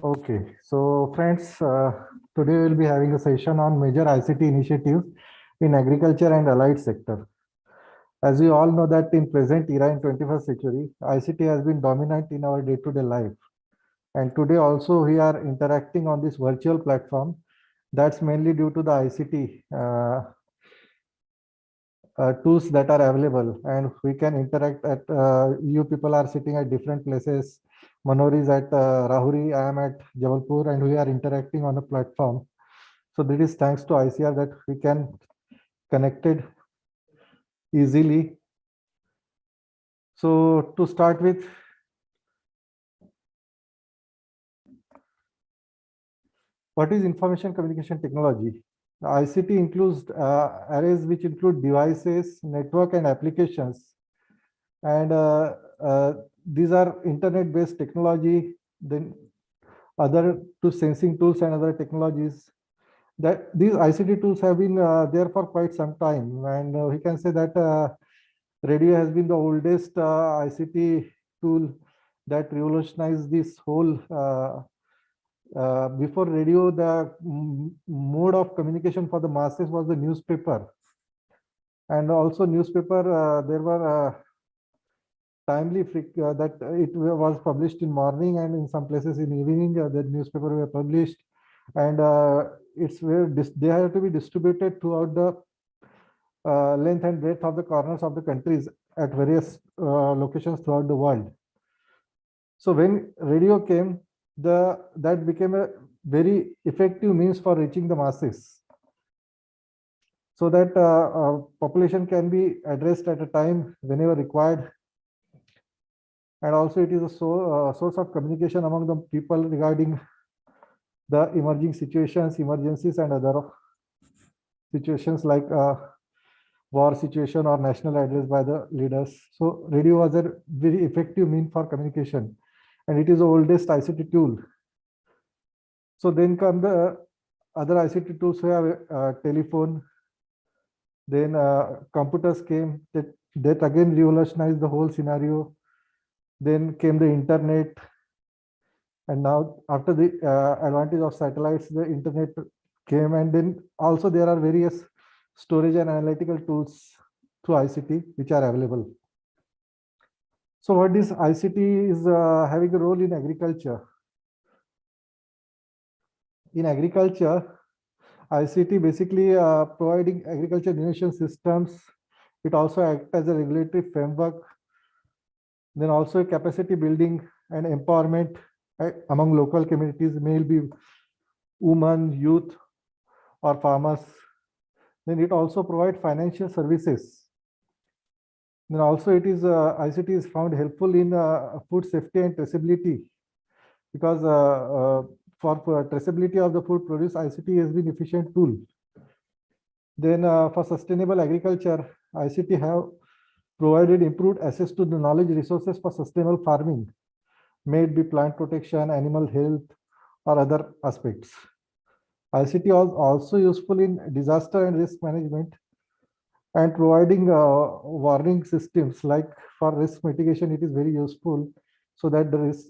Okay, so friends, today we'll be having a session on major ICT initiatives in agriculture and allied sector. As we all know that in present era in 21st century, ICT has been dominant in our day-to-day life. And today also we are interacting on this virtual platform. That's mainly due to the ICT tools that are available, and we can interact at you people are sitting at different places. Manori is at Rahuri, I am at Jabalpur, and we are interacting on a platform. So this is thanks to ICR that we can connected easily. So to start with, what is information communication technology? ICT includes arrays which include devices, network, and applications. And these are internet-based technology, then other to sensing tools and other technologies. That these ICT tools have been there for quite some time, and we can say that radio has been the oldest ICT tool that revolutionized this whole. Before radio, the mode of communication for the masses was the newspaper, and also newspaper. There were timely that it was published in morning, and in some places in evening the newspaper were published, and it's where they have to be distributed throughout the length and breadth of the corners of the countries at various locations throughout the world. So when radio came, that became a very effective means for reaching the masses, so that population can be addressed at a time whenever required. And also it is a source of communication among the people regarding the emerging situations, emergencies, and other situations like war situation or national address by the leaders. So radio was a very effective mean for communication, and it is the oldest ICT tool. So then come the other ICT tools. We have telephone, then computers came, that again revolutionized the whole scenario. Then came the internet, and now after the advantage of satellites, the internet came, and then also there are various storage and analytical tools through ICT which are available. So what is ICT is having a role in agriculture. In agriculture, ICT basically providing agriculture innovation systems. It also acts as a regulatory framework, then also capacity building and empowerment among local communities, may be women, youth, or farmers. Then it also provides financial services. Then also it is ICT is found helpful in food safety and traceability, because for traceability of the food produce, ICT has been efficient tool. Then for sustainable agriculture, ICT have provided improved access to the knowledge resources for sustainable farming, may it be plant protection, animal health, or other aspects. ICT is also useful in disaster and risk management, and providing warning systems like for risk mitigation. It is very useful, so that the risk,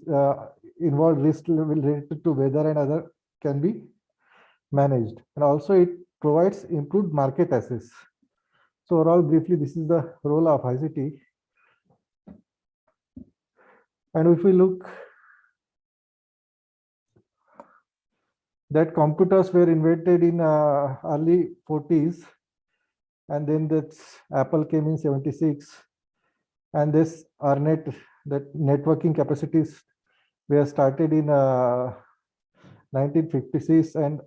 involved risk related to weather and other can be managed. And also it provides improved market access. So overall, briefly, this is the role of ICT. And if we look that computers were invented in early 40s, and then that's Apple came in 76, and this ARNet, that networking capacities were started in 1956, and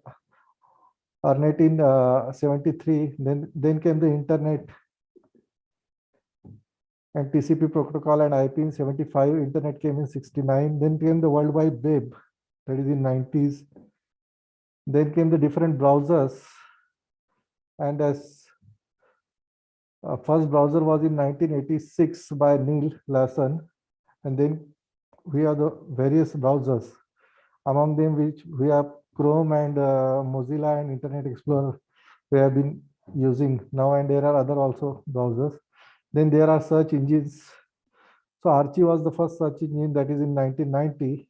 ARNet in 73. Then came the internet and TCP protocol and IP in 75. Internet came in 69. Then came the World Wide Web, that is in 90s. Then came the different browsers, and as first browser was in 1986 by Neil Larson, and then we have the various browsers, among them which we have Chrome and Mozilla and Internet Explorer we have been using now, and there are other also browsers. Then there are search engines. So Archie was the first search engine, that is in 1990.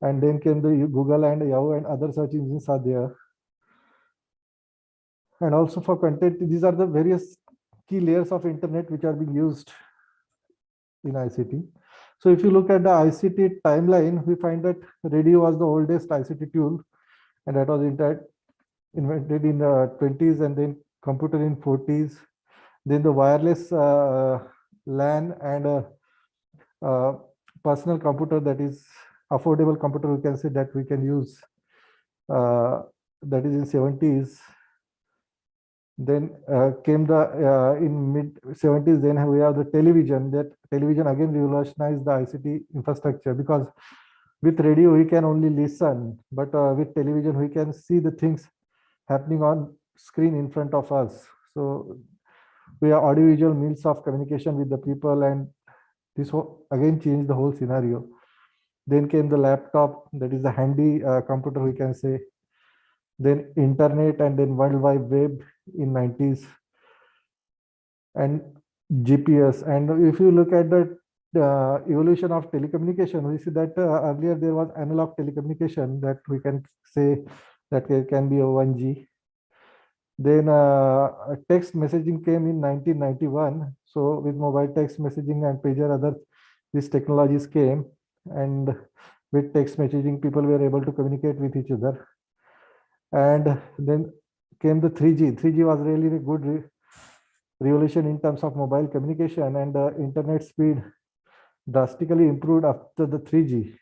And then came the Google and Yahoo and other search engines are there. And also for content, these are the various key layers of internet which are being used in ICT. So if you look at the ICT timeline, we find that radio was the oldest ICT tool, and that was invented in the 20s, and then computer in 40s. Then the wireless LAN and personal computer, that is affordable computer, we can say, that we can use, that is in 70s. Then came the in mid 70s, then we have the television. That television again revolutionized the ICT infrastructure, because with radio we can only listen, but with television we can see the things happening on screen in front of us. So we have audiovisual means of communication with the people, and this again changed the whole scenario. Then came the laptop, that is the handy computer, we can say. Then internet, and then World Wide Web in 90s, and GPS. And if you look at the evolution of telecommunication, we see that earlier there was analog telecommunication, that we can say that can be a 1G. Then text messaging came in 1991. So with mobile text messaging and pager, other these technologies came, and with text messaging people were able to communicate with each other. And then came the 3G. 3G was really a good revolution in terms of mobile communication, and internet speed drastically improved after the 3G.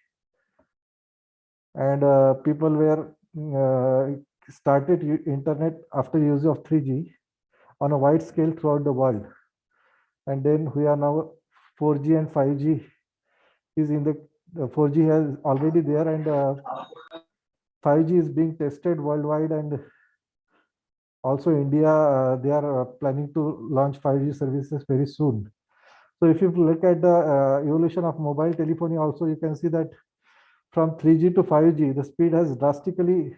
And people were started internet after use of 3G on a wide scale throughout the world. And then we are now 4G and 5G is in the 4G has already there, and 5G is being tested worldwide, and also India, they are planning to launch 5G services very soon. So if you look at the evolution of mobile telephony also, you can see that from 3G to 5G, the speed has drastically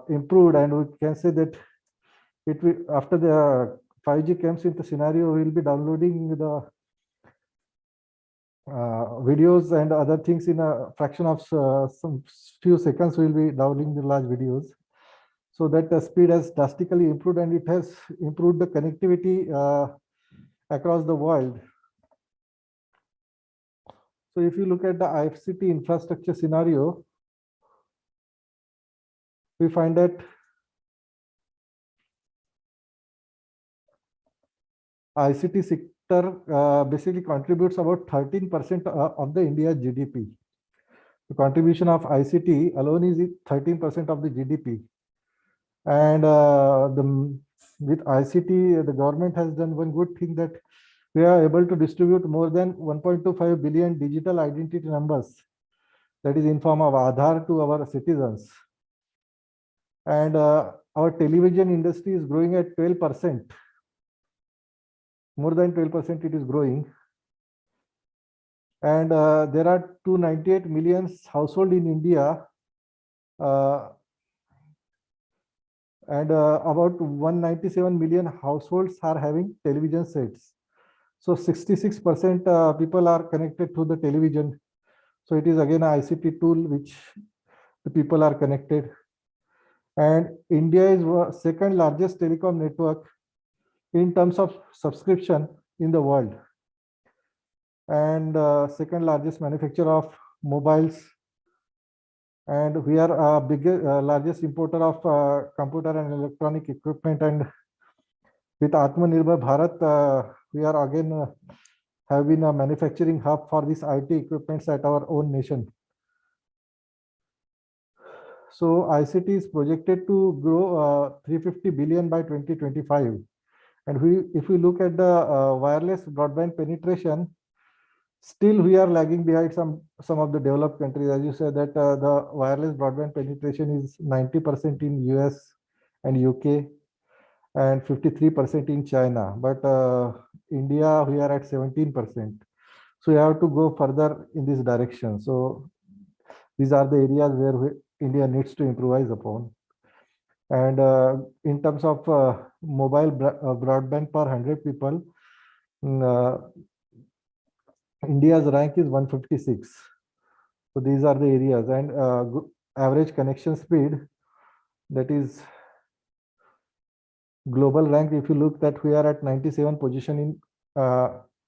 improved, and we can say that it will, after the 5G comes into scenario, we will be downloading the videos and other things in a fraction of some few seconds. We will be downloading the large videos. So that the speed has drastically improved, and it has improved the connectivity across the world. So if you look at the ICT infrastructure scenario, we find that ICT sector basically contributes about 13% of the India's GDP. The contribution of ICT alone is 13% of the GDP. And with ICT, the government has done one good thing, that we are able to distribute more than 1.25 billion digital identity numbers, that is in form of Aadhaar, to our citizens. And our television industry is growing at 12%. More than 12% it is growing. And there are 298 million households in India, and about 197 million households are having television sets. So 66% people are connected to the television. So it is again an ICT tool which the people are connected. And India is second largest telecom network in terms of subscription in the world, and second largest manufacturer of mobiles. And we are a largest importer of computer and electronic equipment. And with Atmanirbhar Bharat, we are again have been a manufacturing hub for these IT equipments at our own nation. So ICT is projected to grow 350 billion by 2025. And if we look at the wireless broadband penetration, still we are lagging behind some of the developed countries. As you said, that the wireless broadband penetration is 90% in US and UK, and 53% in China. But India, we are at 17%. So we have to go further in this direction. So these are the areas where India needs to improvise upon. And in terms of mobile broadband per 100 people, India's rank is 156. So these are the areas, and average connection speed, that is global rank. If you look that we are at 97 position in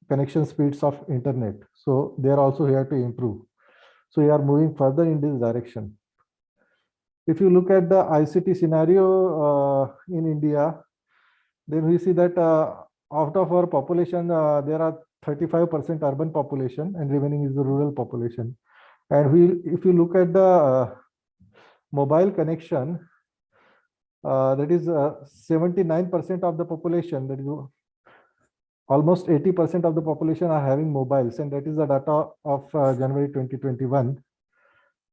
connection speeds of internet. So they are also here to improve. So we are moving further in this direction. If you look at the ICT scenario in India, then we see that out of our population, there are 35% urban population and remaining is the rural population. And if you look at the mobile connection, that is 79% of the population, that is almost 80% of the population are having mobiles, and that is the data of January 2021.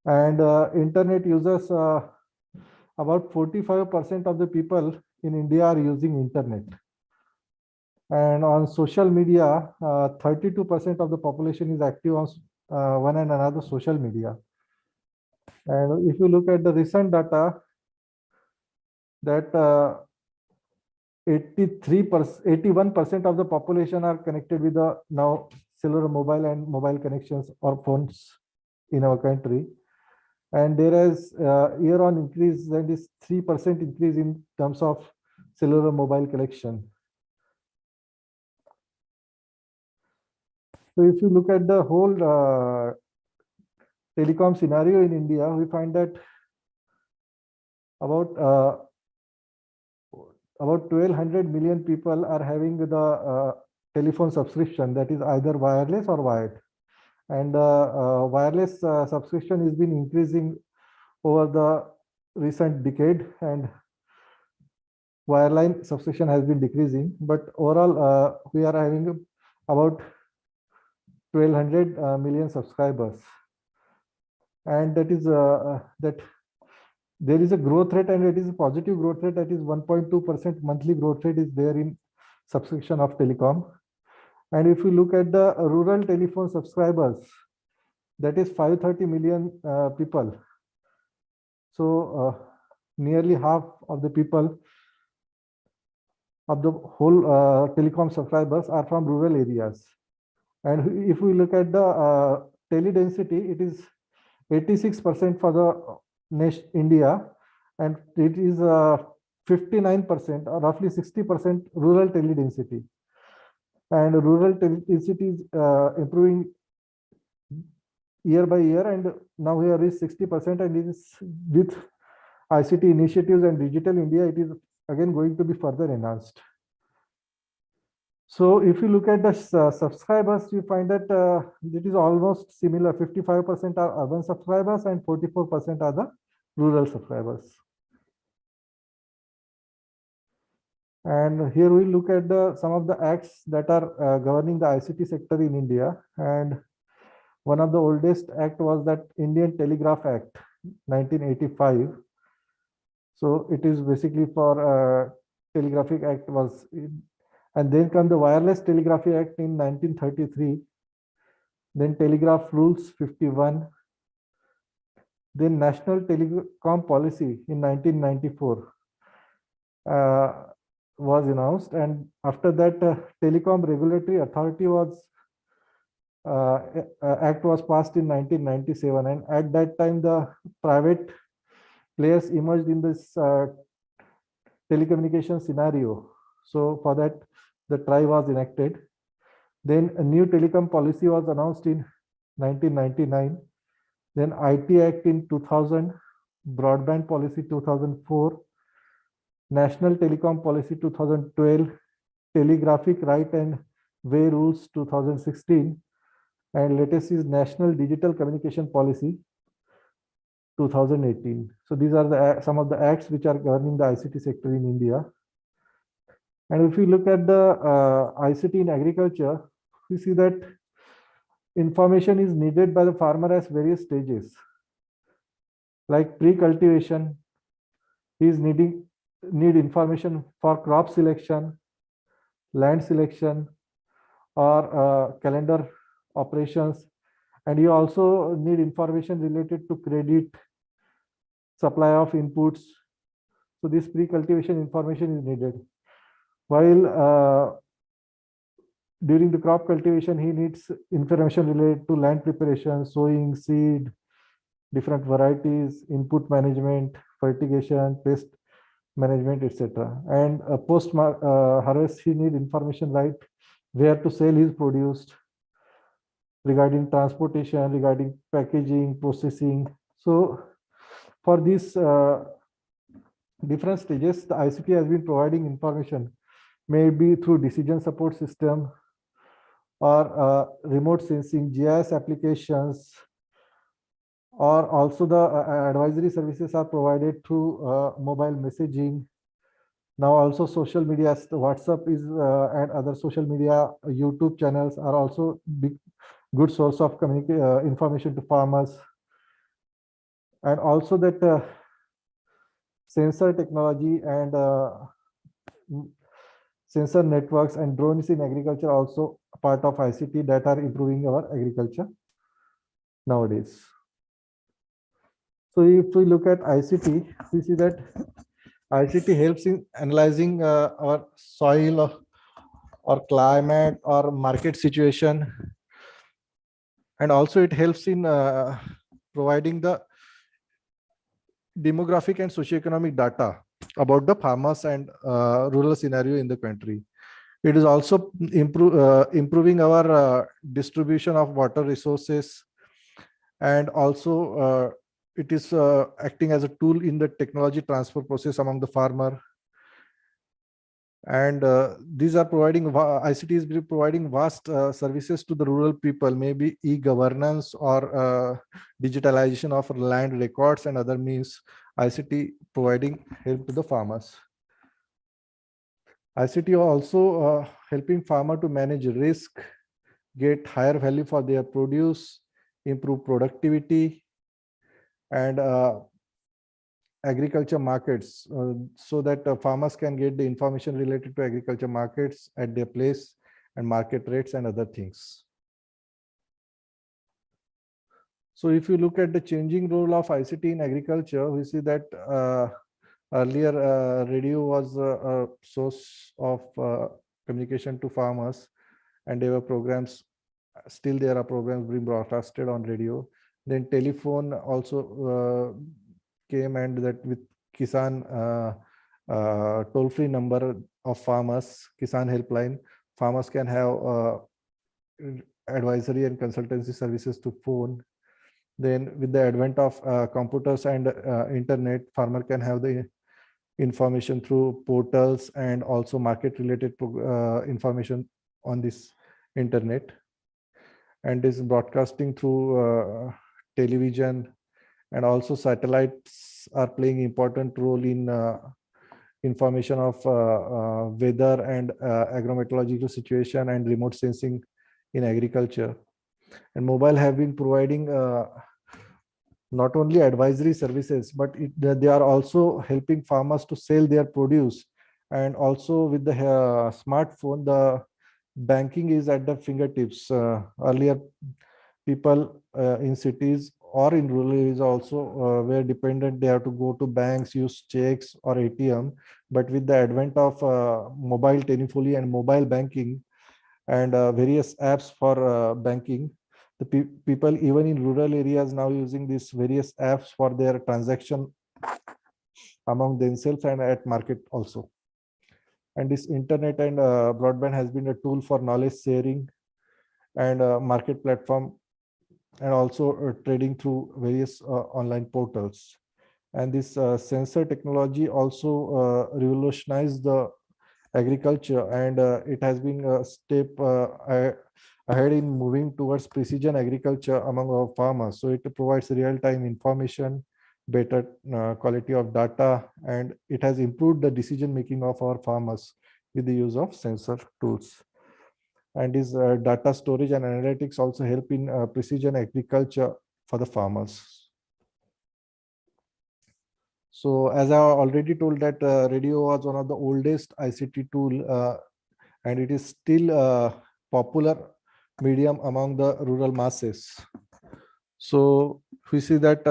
And internet users, about 45% of the people in India are using internet. And on social media, 32% of the population is active on one and another social media. And if you look at the recent data, that 81% of the population are connected with the now cellular mobile and mobile connections or phones in our country. And there is year on increase, and is 3% increase in terms of cellular mobile connection. So if you look at the whole telecom scenario in India, we find that about 1,200 million people are having the telephone subscription, that is either wireless or wired. And wireless subscription has been increasing over the recent decade, and wireline subscription has been decreasing. But overall, we are having about 1,200 million subscribers, and that is that there is a growth rate, and it is a positive growth rate, that is 1.2% monthly growth rate is there in subscription of telecom. And if you look at the rural telephone subscribers, that is 530 million people. So nearly half of the people of the whole telecom subscribers are from rural areas. And if we look at the tele density, it is 86% for the India, and it is 59% or roughly 60% rural tele density. And rural tele density is improving year by year, and now we are reached 60%, and it is with ICT initiatives and Digital India, it is again going to be further enhanced. So if you look at the subscribers, you find that it is almost similar. 55% are urban subscribers and 44% are the rural subscribers. And here we look at some of the acts that are governing the ICT sector in India. And one of the oldest act was that Indian Telegraph Act, 1985. So it is basically for Telegraphic Act was and then come the Wireless Telegraphy Act in 1933, then Telegraph Rules 51, then National Telecom Policy in 1994 was announced, and after that Telecom Regulatory Authority was Act was passed in 1997, and at that time the private players emerged in this telecommunication scenario. So for that, the TRI was enacted. Then a new telecom policy was announced in 1999. Then IT Act in 2000, Broadband Policy 2004, National Telecom Policy 2012, Telegraphic Right and Way Rules 2016, and latest is National Digital Communication Policy 2018. So these are some of the acts which are governing the ICT sector in India. And if we look at the ICT in agriculture, we see that information is needed by the farmer at various stages. Like pre-cultivation, he is need information for crop selection, land selection, or calendar operations. And you also need information related to credit, supply of inputs. So this pre-cultivation information is needed. While during the crop cultivation, he needs information related to land preparation, sowing, seed, different varieties, input management, fertigation, pest management, etc. And post harvest, he need information like where to sell his produce, regarding transportation, regarding packaging, processing. So for these different stages, the ICT has been providing information, maybe through decision support system or remote sensing, GIS applications, or also the advisory services are provided through mobile messaging. Now also social media, WhatsApp is and other social media, YouTube channels are also big good source of information to farmers. And also that sensor technology and sensor networks and drones in agriculture also a part of ICT that are improving our agriculture nowadays. So if we look at ICT, we see that ICT helps in analyzing our soil or climate or market situation, and also it helps in providing the demographic and socioeconomic data about the farmers and rural scenario in the country. It is also improving our distribution of water resources, and also it is acting as a tool in the technology transfer process among the farmer. And these are providing ICT is providing vast services to the rural people, maybe e-governance or digitalization of land records and other means. ICT providing help to the farmers. ICT also helping farmer to manage risk, get higher value for their produce, improve productivity, and agriculture markets, so that farmers can get the information related to agriculture markets at their place and market rates and other things. So if you look at the changing role of ICT in agriculture, we see that earlier radio was a source of communication to farmers, and there were programs, still there are programs being broadcasted on radio. Then telephone also came, and that with Kisan toll-free number of farmers, Kisan helpline, farmers can have advisory and consultancy services to phone. Then with the advent of computers and internet, farmer can have the information through portals and also market related information on this internet. And this broadcasting through television, and also satellites are playing important role in information of weather and agrometeorological situation and remote sensing in agriculture. And mobile have been providing not only advisory services, but they are also helping farmers to sell their produce. And also with the smartphone, the banking is at the fingertips. Earlier, people in cities or in rural areas also were dependent. They have to go to banks, use checks or ATM. But with the advent of mobile telephony and mobile banking and various apps for banking, the people even in rural areas now using these various apps for their transaction among themselves and at market also. And this internet and broadband has been a tool for knowledge sharing and market platform, and also trading through various online portals. And this sensor technology also revolutionized the agriculture, and it has been a step ahead in moving towards precision agriculture among our farmers. So it provides real-time information, better quality of data, and it has improved the decision making of our farmers with the use of sensor tools. And this data storage and analytics also help in precision agriculture for the farmers. So as I already told that radio was one of the oldest ICT tool, and it is still a popular medium among the rural masses. So we see that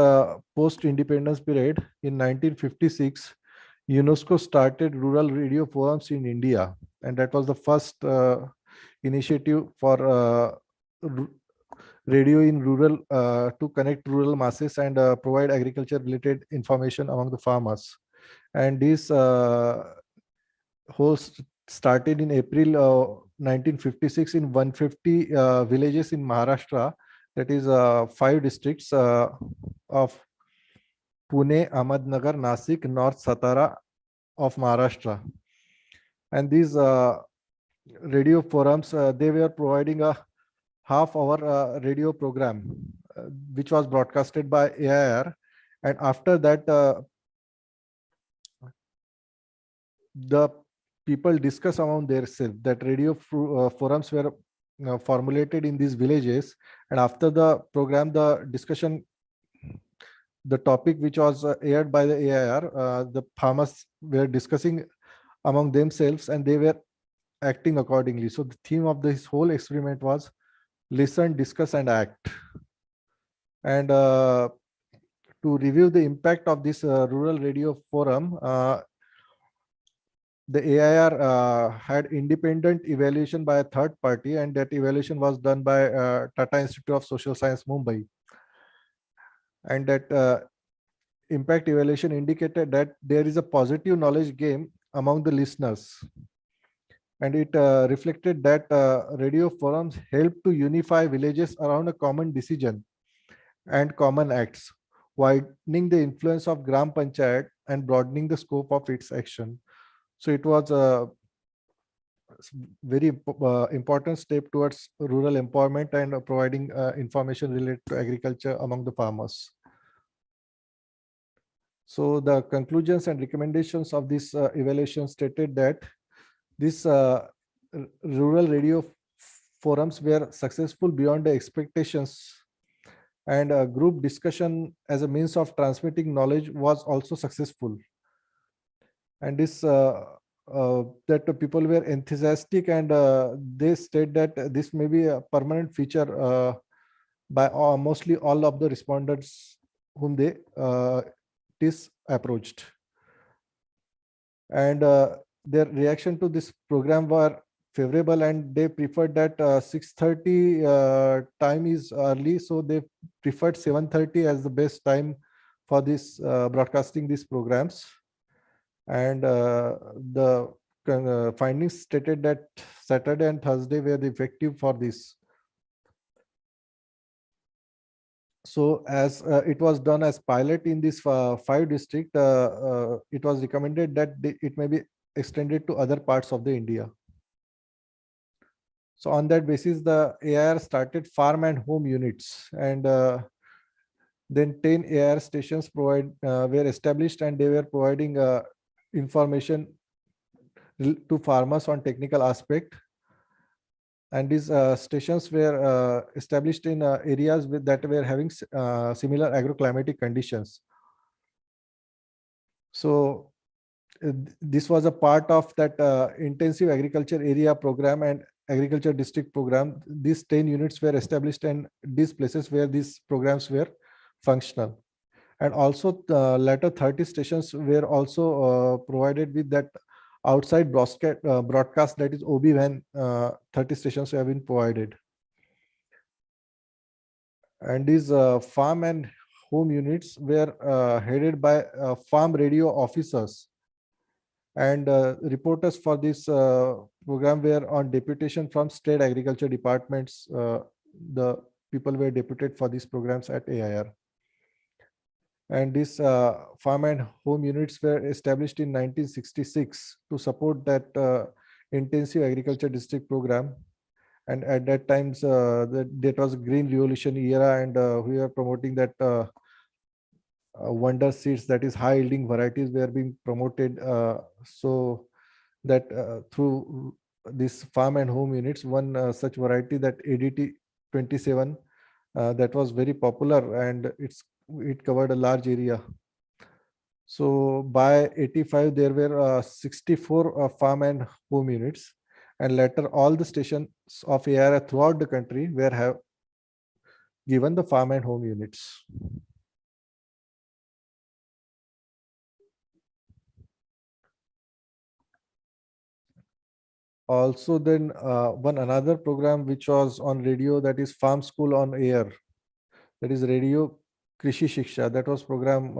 post-independence period in 1956, UNESCO started rural radio forums in India, and that was the first initiative for radio in rural to connect rural masses and provide agriculture related information among the farmers. And this host started in April 1956 in 150 villages in Maharashtra, that is 5 districts of Pune, Ahmednagar, Nasik, North Satara of Maharashtra. And these radio forums, they were providing a half-hour radio program, which was broadcasted by AIR. And after that, the people discuss among themselves. That radio forums were formulated in these villages. And after the program, the discussion, the topic which was aired by the AIR, the farmers were discussing among themselves and they were acting accordingly. So the theme of this whole experiment was listen, discuss, and act. And to review the impact of this rural radio forum, the AIR had independent evaluation by a third party, and that evaluation was done by Tata Institute of Social Science, Mumbai. And that impact evaluation indicated that there is a positive knowledge gain among the listeners. And it reflected that radio forums help to unify villages around a common decision and common acts, widening the influence of Gram Panchayat and broadening the scope of its action. So it was a very important step towards rural empowerment and providing information related to agriculture among the farmers. So the conclusions and recommendations of this evaluation stated that this rural radio forums were successful beyond the expectations, and group discussion as a means of transmitting knowledge was also successful. And this that the people were enthusiastic, and they state that this may be a permanent feature by mostly all of the respondents whom they approached. And their reaction to this program were favorable, and they preferred that 6:30 time is early, so they preferred 7:30 as the best time for this broadcasting these programs. And the findings stated that Saturday and Thursday were the effective for this. So as it was done as pilot in this 5 district, it was recommended that it may be extended to other parts of the India. So on that basis, the AIR started farm and home units, and then 10 AIR stations were established, and they were providing information to farmers on technical aspect. And these stations were established in areas that were having similar agroclimatic conditions. So this was a part of that intensive agriculture area program and agriculture district program. These 10 units were established in these places where these programs were functional. And also later 30 stations were also provided with that outside broadcast, that is OB when 30 stations have been provided. And these farm and home units were headed by farm radio officers, and reporters for this program were on deputation from state agriculture departments. The people were deputed for these programs at AIR. And these farm and home units were established in 1966 to support that intensive agriculture district program. And at that time, that was green revolution era, and we were promoting that wonder seeds, that is high yielding varieties, were being promoted. So that through this farm and home units, one such variety, that ADT 27, that was very popular, and it covered a large area. So by 85, there were 64 farm and home units, and later all the stations of AIR throughout the country were have given the farm and home units. Also, then one another program which was on radio, that is Farm School on Air, that is Radio Krishi Shiksha. That was program,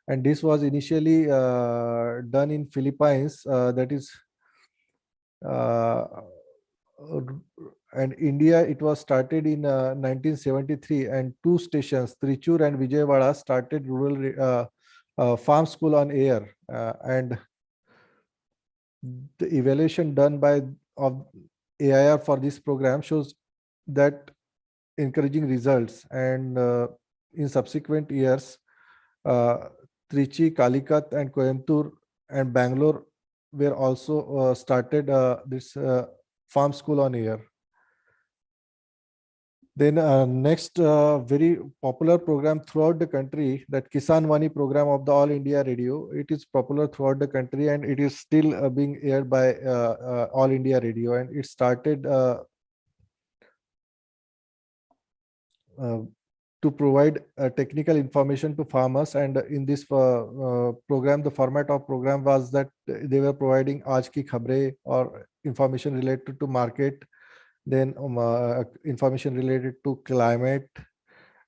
and this was initially done in Philippines. That is, uh, and India. It was started in 1973, and two stations, Trichur and Vijayawada, started rural farm school on air, and the evaluation done by of AIR for this program shows that encouraging results, and in subsequent years, uh, Trichy, Calicut, and Coimbatore and Bangalore were also started this farm school on air. Then next very popular program throughout the country, that Kisan Vani program of the All India Radio. It is popular throughout the country, and it is still being aired by All India Radio. And it started to provide technical information to farmers. And in this program, the format of program was that they were providing Aaj Ki Khabre, or information related to market, then information related to climate,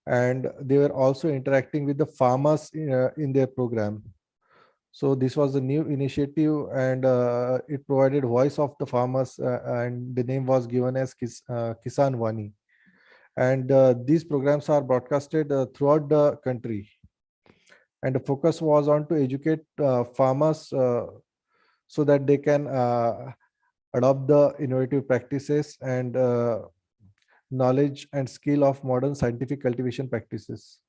and they were also interacting with the farmers in their program. So this was a new initiative, and it provided voice of the farmers, and the name was given as Kisan Vani. And these programs are broadcasted throughout the country. And the focus was on to educate farmers so that they can adopt the innovative practices and knowledge and skill of modern scientific cultivation practices.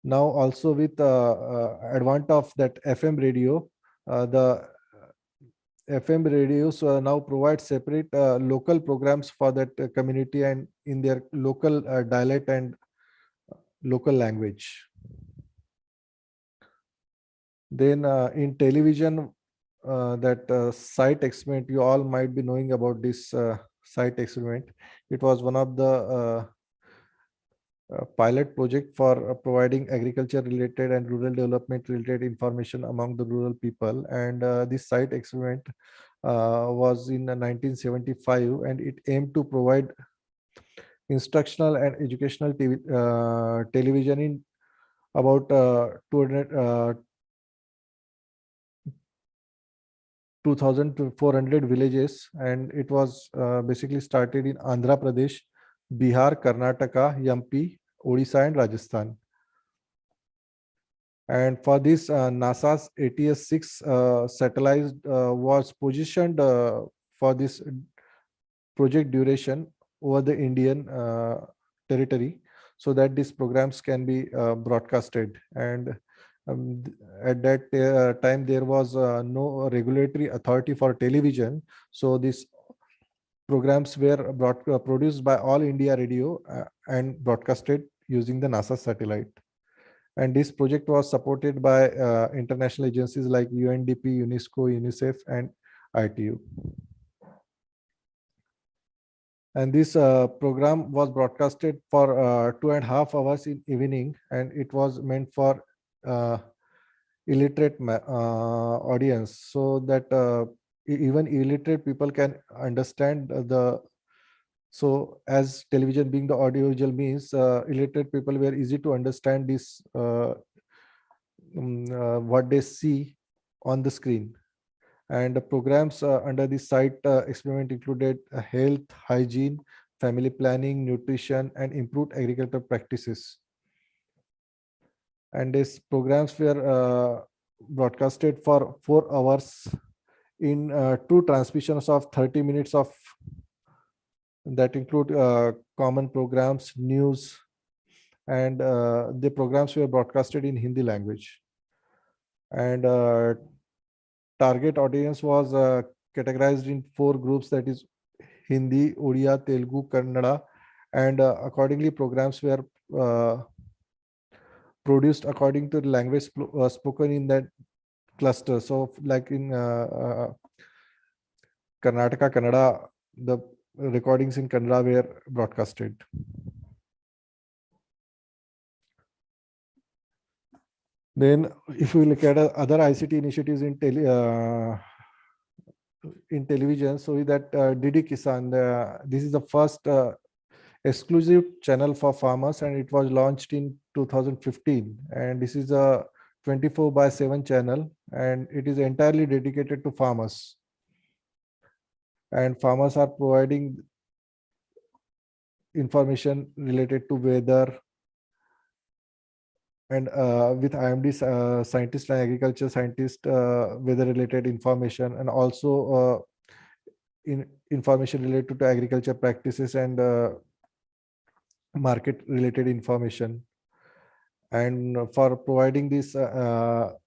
Now also with advent of that FM radio, the FM radios now provide separate local programs for that community, and in their local dialect and local language. Then in television, that site experiment, you all might be knowing about this site experiment. It was one of the pilot project for providing agriculture related and rural development related information among the rural people. And this site experiment was in 1975, and it aimed to provide instructional and educational television in about 2,400 villages. And it was basically started in Andhra Pradesh, Bihar, Karnataka, MP, Odisha, and Rajasthan. And for this, NASA's ATS-6 satellite was positioned for this project duration over the Indian territory, so that these programs can be broadcasted. And at that time, there was no regulatory authority for television. So these programs were produced by All India Radio and broadcasted using the NASA satellite. And this project was supported by international agencies like UNDP, UNESCO, UNICEF, and ITU. And this program was broadcasted for 2.5 hours in evening, and it was meant for illiterate audience, so that even illiterate people can understand so as television being the audiovisual means, illiterate people were easy to understand this what they see on the screen. And the programs under this site experiment included health, hygiene, family planning, nutrition, and improved agricultural practices. And these programs were broadcasted for 4 hours in two transmissions of 30 minutes of that include common programs, news, and the programs were broadcasted in Hindi language. And target audience was categorized in 4 groups, that is Hindi, Odia, Telugu, Kannada, and accordingly programs were produced according to the language spoken in that cluster. So like in Karnataka, Kannada, the recordings in Kannada were broadcasted. Then if we look at other ICT initiatives in in television. So that Didi Kisan, this is the first exclusive channel for farmers, and it was launched in 2015. And this is a 24/7 channel, and it is entirely dedicated to farmers. And farmers are providing information related to weather, and with IMD scientists and agriculture scientists, weather related information, and also information related to agriculture practices and market related information. And for providing this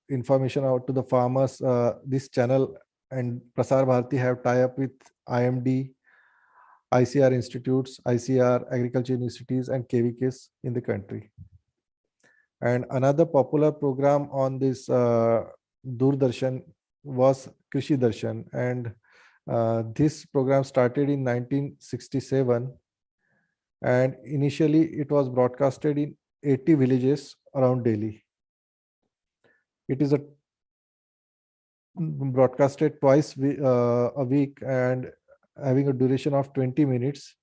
information out to the farmers, this channel and Prasar Bharati have tie up with IMD, ICR institutes, ICR agriculture universities, and KVKs in the country. And another popular program on this Doordarshan was Krishi Darshan, and this program started in 1967, and initially it was broadcasted in 80 villages around Delhi. It is broadcasted twice a week and having a duration of 20 minutes.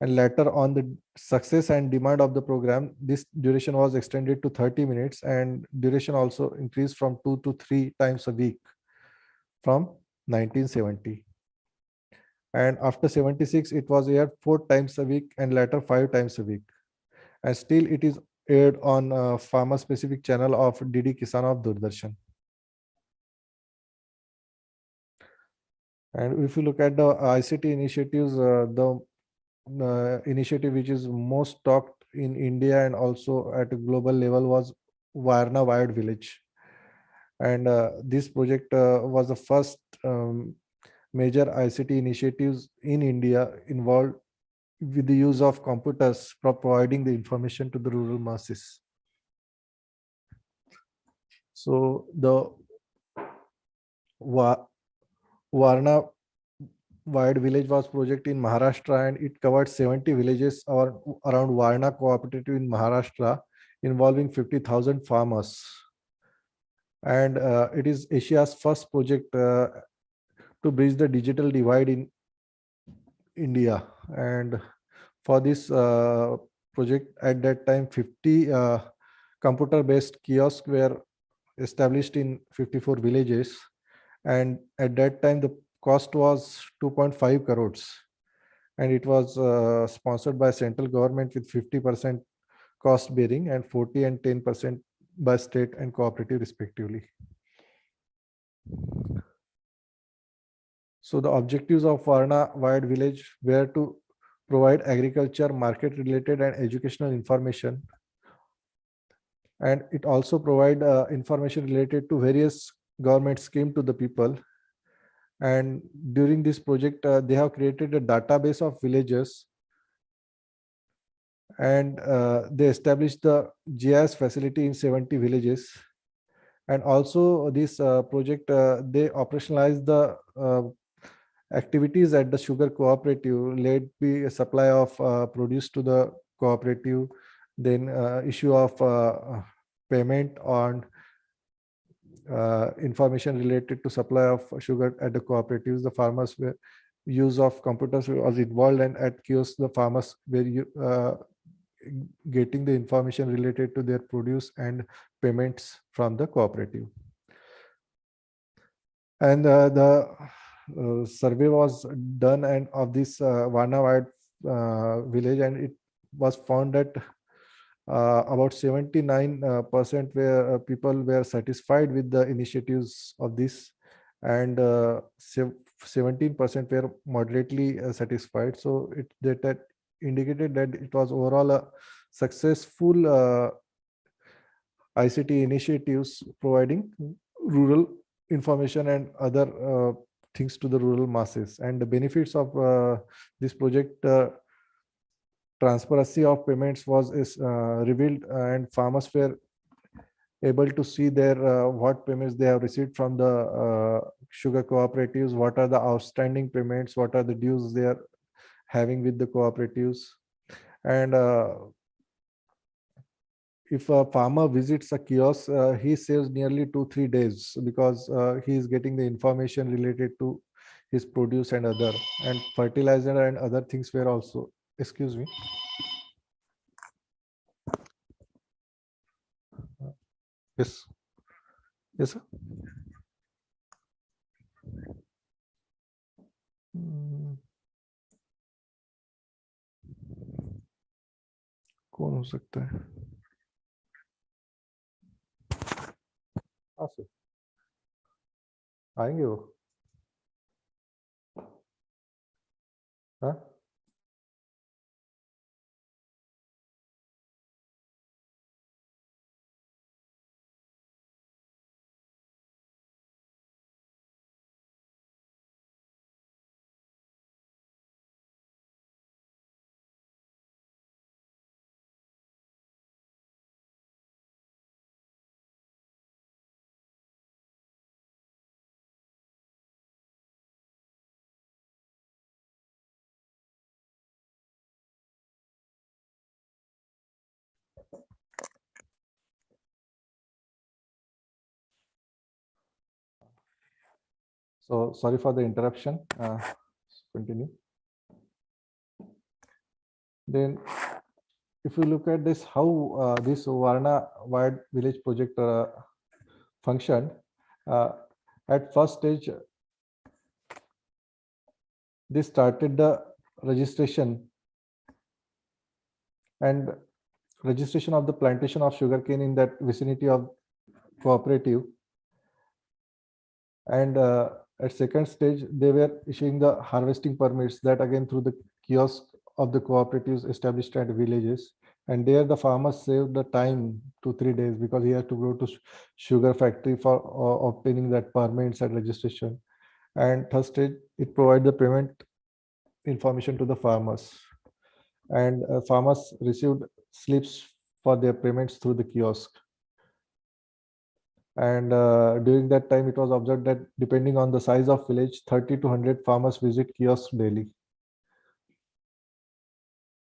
And later on the success and demand of the program, this duration was extended to 30 minutes, and duration also increased from 2 to 3 times a week from 1970. And after 76, it was aired 4 times a week and later 5 times a week. And still it is aired on a farmer specific channel of Didi Kisan of Doordarshan. And if you look at the ICT initiatives, the initiative which is most talked in India and also at a global level was Warana Wired Village. And this project was the first major ICT initiatives in India involved with the use of computers for providing the information to the rural masses. So the Warana Wired Village was project in Maharashtra, and it covered 70 villages or around Warana cooperative in Maharashtra, involving 50,000 farmers. And it is Asia's first project to bridge the digital divide in India. And for this project, at that time, 50 computer-based kiosks were established in 54 villages. And at that time, the cost was 2.5 crores. And it was sponsored by central government with 50% cost bearing and 40 and 10% by state and cooperative respectively. So the objectives of Warana Wired Village were to provide agriculture, market related and educational information. And it also provide information related to various government schemes to the people. And during this project, they have created a database of villages, and they established the GIS facility in 70 villages. And also this project, they operationalized the activities at the sugar cooperative, let be a supply of produce to the cooperative, then issue of payment on information related to supply of sugar at the cooperatives. The farmers were use of computers was involved, and at kiosks the farmers were getting the information related to their produce and payments from the cooperative. And the survey was done and of this Warana Wired village, and it was found that about 79% were people were satisfied with the initiatives of this, and 17% were moderately satisfied. So that indicated that it was overall a successful ICT initiatives providing rural information and other things to the rural masses. And the benefits of this project, transparency of payments was revealed, and farmers were able to see their what payments they have received from the sugar cooperatives, what are the outstanding payments, what are the dues they are having with the cooperatives. And if a farmer visits a kiosk, he saves nearly 2-3 days, because he is getting the information related to his produce and other, and fertilizer and other things were also, excuse me. Yes. Yes, sir. कौन हो सकता है? हाँ sir, आएंगे वो. हाँ. So sorry for the interruption. Continue. Then, if you look at this, how this Warana Wired Village project functioned, at first stage, they started the registration of the plantation of sugarcane in that vicinity of cooperative. And at second stage, they were issuing the harvesting permits, that again through the kiosk of the cooperatives established at villages. And there the farmers saved the time 2-3 days, because he had to go to sugar factory for obtaining that permits and registration. And third stage, it provided the payment information to the farmers. And farmers received slips for their payments through the kiosk. And during that time, it was observed that depending on the size of village, 30 to 100 farmers visit kiosks daily.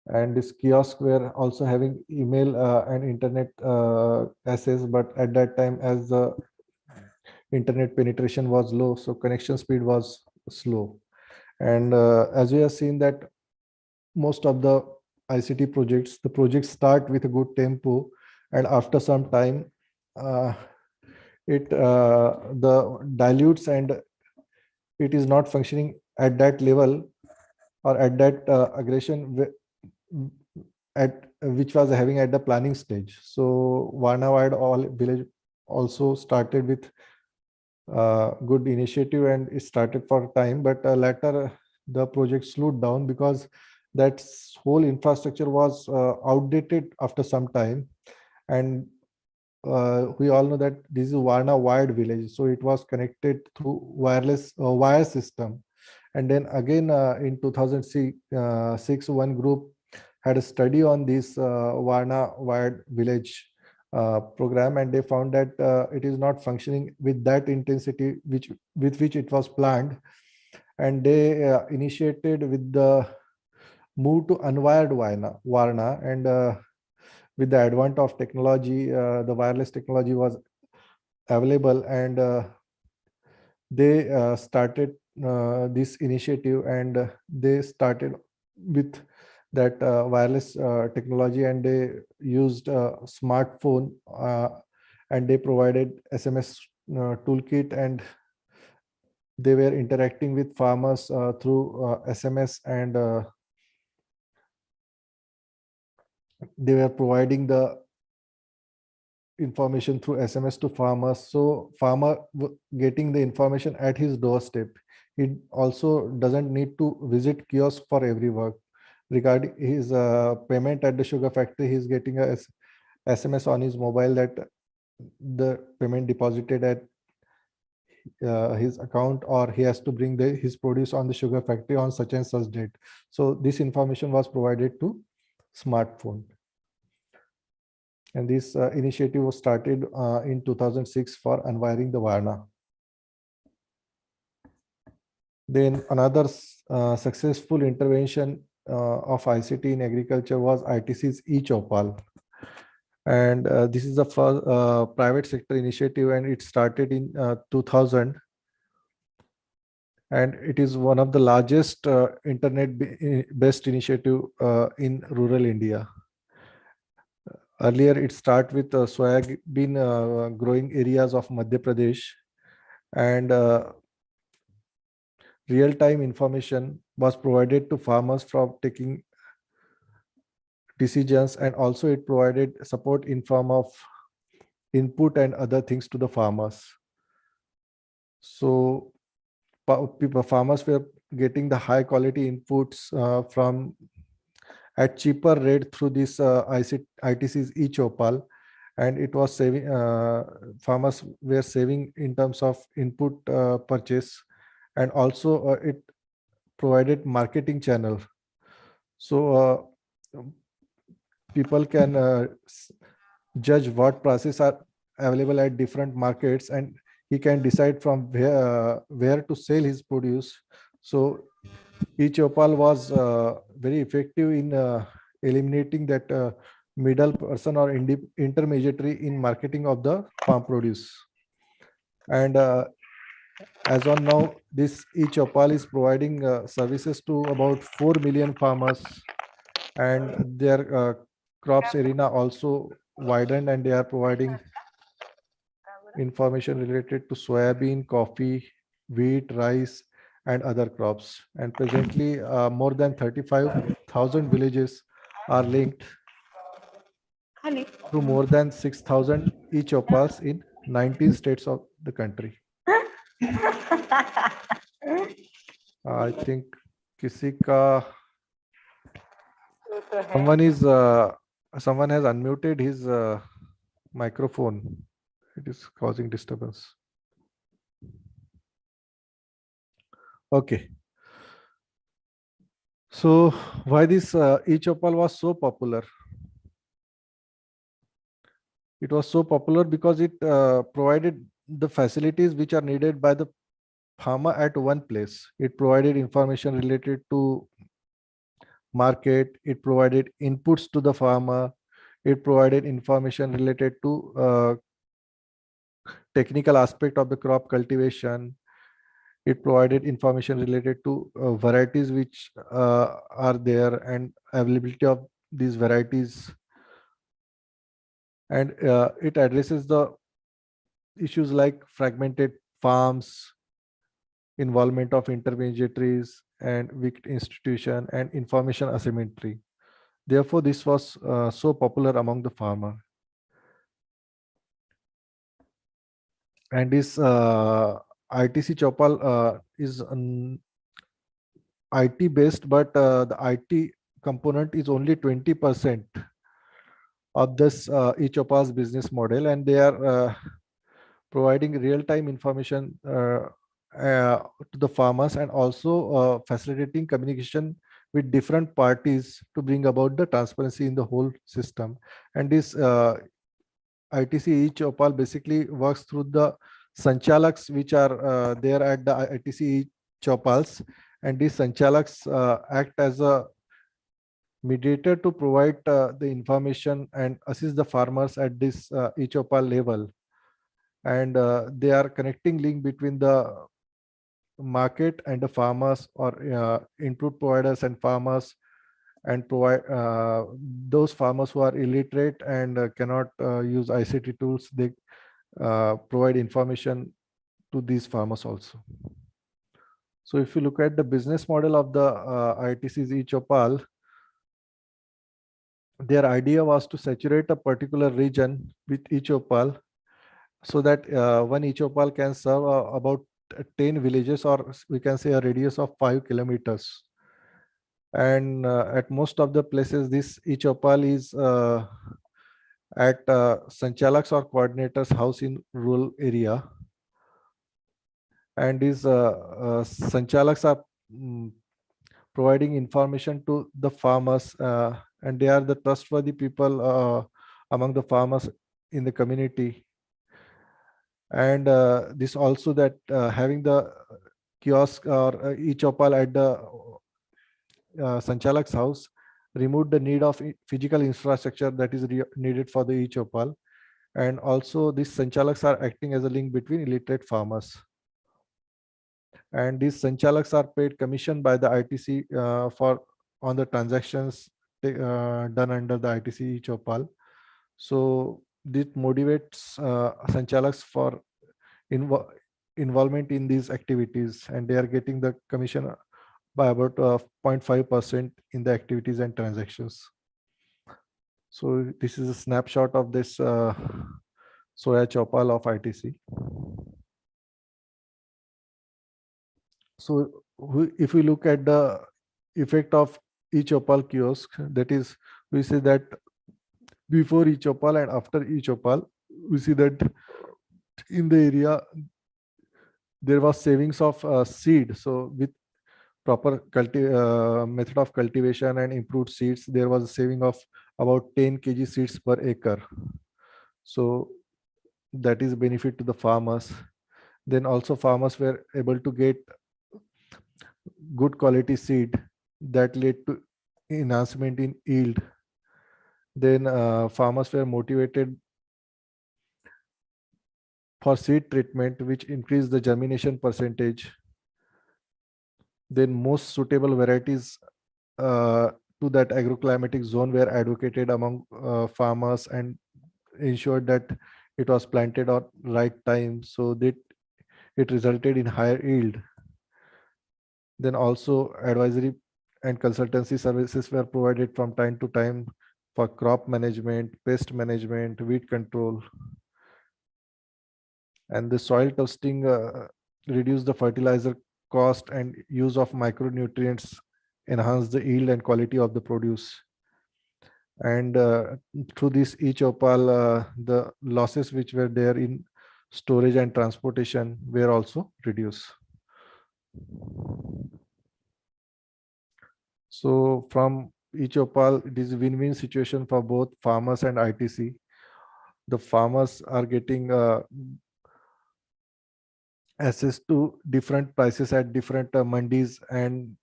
And this kiosk were also having email and internet access, but at that time, as the internet penetration was low, so connection speed was slow. And as we have seen that most of the ICT projects, the projects start with a good tempo, and after some time, the dilutes, and it is not functioning at that level or at that aggression at which was having at the planning stage. So Warana Wired all village also started with good initiative, and it started for time, but later the project slowed down because that whole infrastructure was outdated after some time. And we all know that this is Warana Wired village, so it was connected through wireless wire system. And then again in 2006, one group had a study on this Warana Wired village program, and they found that it is not functioning with that intensity with which it was planned. And they initiated with the move to unwired Warana. And with the advent of technology, the wireless technology was available, and they started this initiative, and they started with that wireless technology, and they used a smartphone, and they provided SMS toolkit, and they were interacting with farmers through SMS, and they were providing the information through SMS to farmers. So farmer getting the information at his doorstep. He also doesn't need to visit kiosk for every work. Regarding his payment at the sugar factory, he's getting a SMS on his mobile that the payment deposited at his account, or he has to bring his produce on the sugar factory on such and such date. So this information was provided to smartphone. And this initiative was started in 2006 for unwiring the Warana. Then another successful intervention of ICT in agriculture was ITC's e-Choupal. And this is the first private sector initiative, and it started in 2000. and it is one of the largest internet-based initiative in rural India. Earlier, it started with soybean growing areas of Madhya Pradesh, and real-time information was provided to farmers from taking decisions, and also it provided support in form of input and other things to the farmers. So farmers were getting the high quality inputs from at cheaper rate through this ITC's e-Choupal, and it was saving, farmers were saving in terms of input purchase, and also it provided marketing channel. So people can judge what prices are available at different markets, and he can decide from where to sell his produce. So e-Choupal was very effective in eliminating that middle person or intermediary in marketing of the farm produce. And as on now, this e-Choupal is providing services to about 4 million farmers, and their crops arena also widened, and they are providing information related to soybean, coffee, wheat, rice, and other crops. And presently, more than 35,000 villages are linked through more than 6,000 e-Choupals in 19 states of the country. I think किसी का someone has unmuted his microphone. It is causing disturbance. Okay. So why this e-Choupal was so popular? It was so popular because it provided the facilities which are needed by the farmer at one place. It provided information related to market. It provided inputs to the farmer. It provided information related to technical aspect of the crop cultivation. It provided information related to varieties which are there and availability of these varieties. And it addresses the issues like fragmented farms, involvement of intermediaries and weak institution, and information asymmetry. Therefore, this was so popular among the farmer. And this ITC Choupal is IT based, but the IT component is only 20% of this e-Choupal's business model, and they are providing real-time information to the farmers, and also facilitating communication with different parties to bring about the transparency in the whole system. And this ITC e-Choupal basically works through the sanchalaks which are there at the ITC e-Choupals, and these sanchalaks act as a mediator to provide the information and assist the farmers at this e-Choupal level. And they are connecting link between the market and the farmers, or input providers and farmers, and provide those farmers who are illiterate and cannot use ICT tools. They provide information to these farmers also. So if you look at the business model of the ITC's e-Choupal, their idea was to saturate a particular region with e-Choupal, so that one e-Choupal can serve about 10 villages, or we can say a radius of 5 kilometers. And at most of the places, this e-Choupal is at sanchalaks or coordinators house in rural area. And these sanchalaks are providing information to the farmers, and they are the trustworthy people among the farmers in the community. And this also that having the kiosk or e-Choupal at the sanchalak's house removed the need of physical infrastructure that is needed for the e-Choupal. And also these sanchalaks are acting as a link between illiterate farmers. And these Sanchalaks are paid commission by the ITC for on the transactions done under the ITC e-Choupal. So this motivates Sanchalaks for invo involvement in these activities, and they are getting the commission by about 0.5% in the activities and transactions. So this is a snapshot of this soya Choupal of ITC. So if we look at the effect of e-Choupal kiosk, that is, we see that before e-Choupal and after e-Choupal, we see that in the area there was savings of seed. So with proper method of cultivation and improved seeds, there was a saving of about 10 kg seeds per acre. So that is benefit to the farmers. Then also farmers were able to get good quality seed that led to enhancement in yield. Then farmers were motivated for seed treatment, which increased the germination percentage. Then most suitable varieties to that agroclimatic zone were advocated among farmers and ensured that it was planted at right time, so that it resulted in higher yield. Then also advisory and consultancy services were provided from time to time for crop management, pest management, weed control. And the soil testing reduced the fertilizer cost and use of micronutrients, enhance the yield and quality of the produce. And through this e-Choupal, the losses which were there in storage and transportation were also reduced. So from e-Choupal, it is a win-win situation for both farmers and ITC. The farmers are getting access to different prices at different mandis, and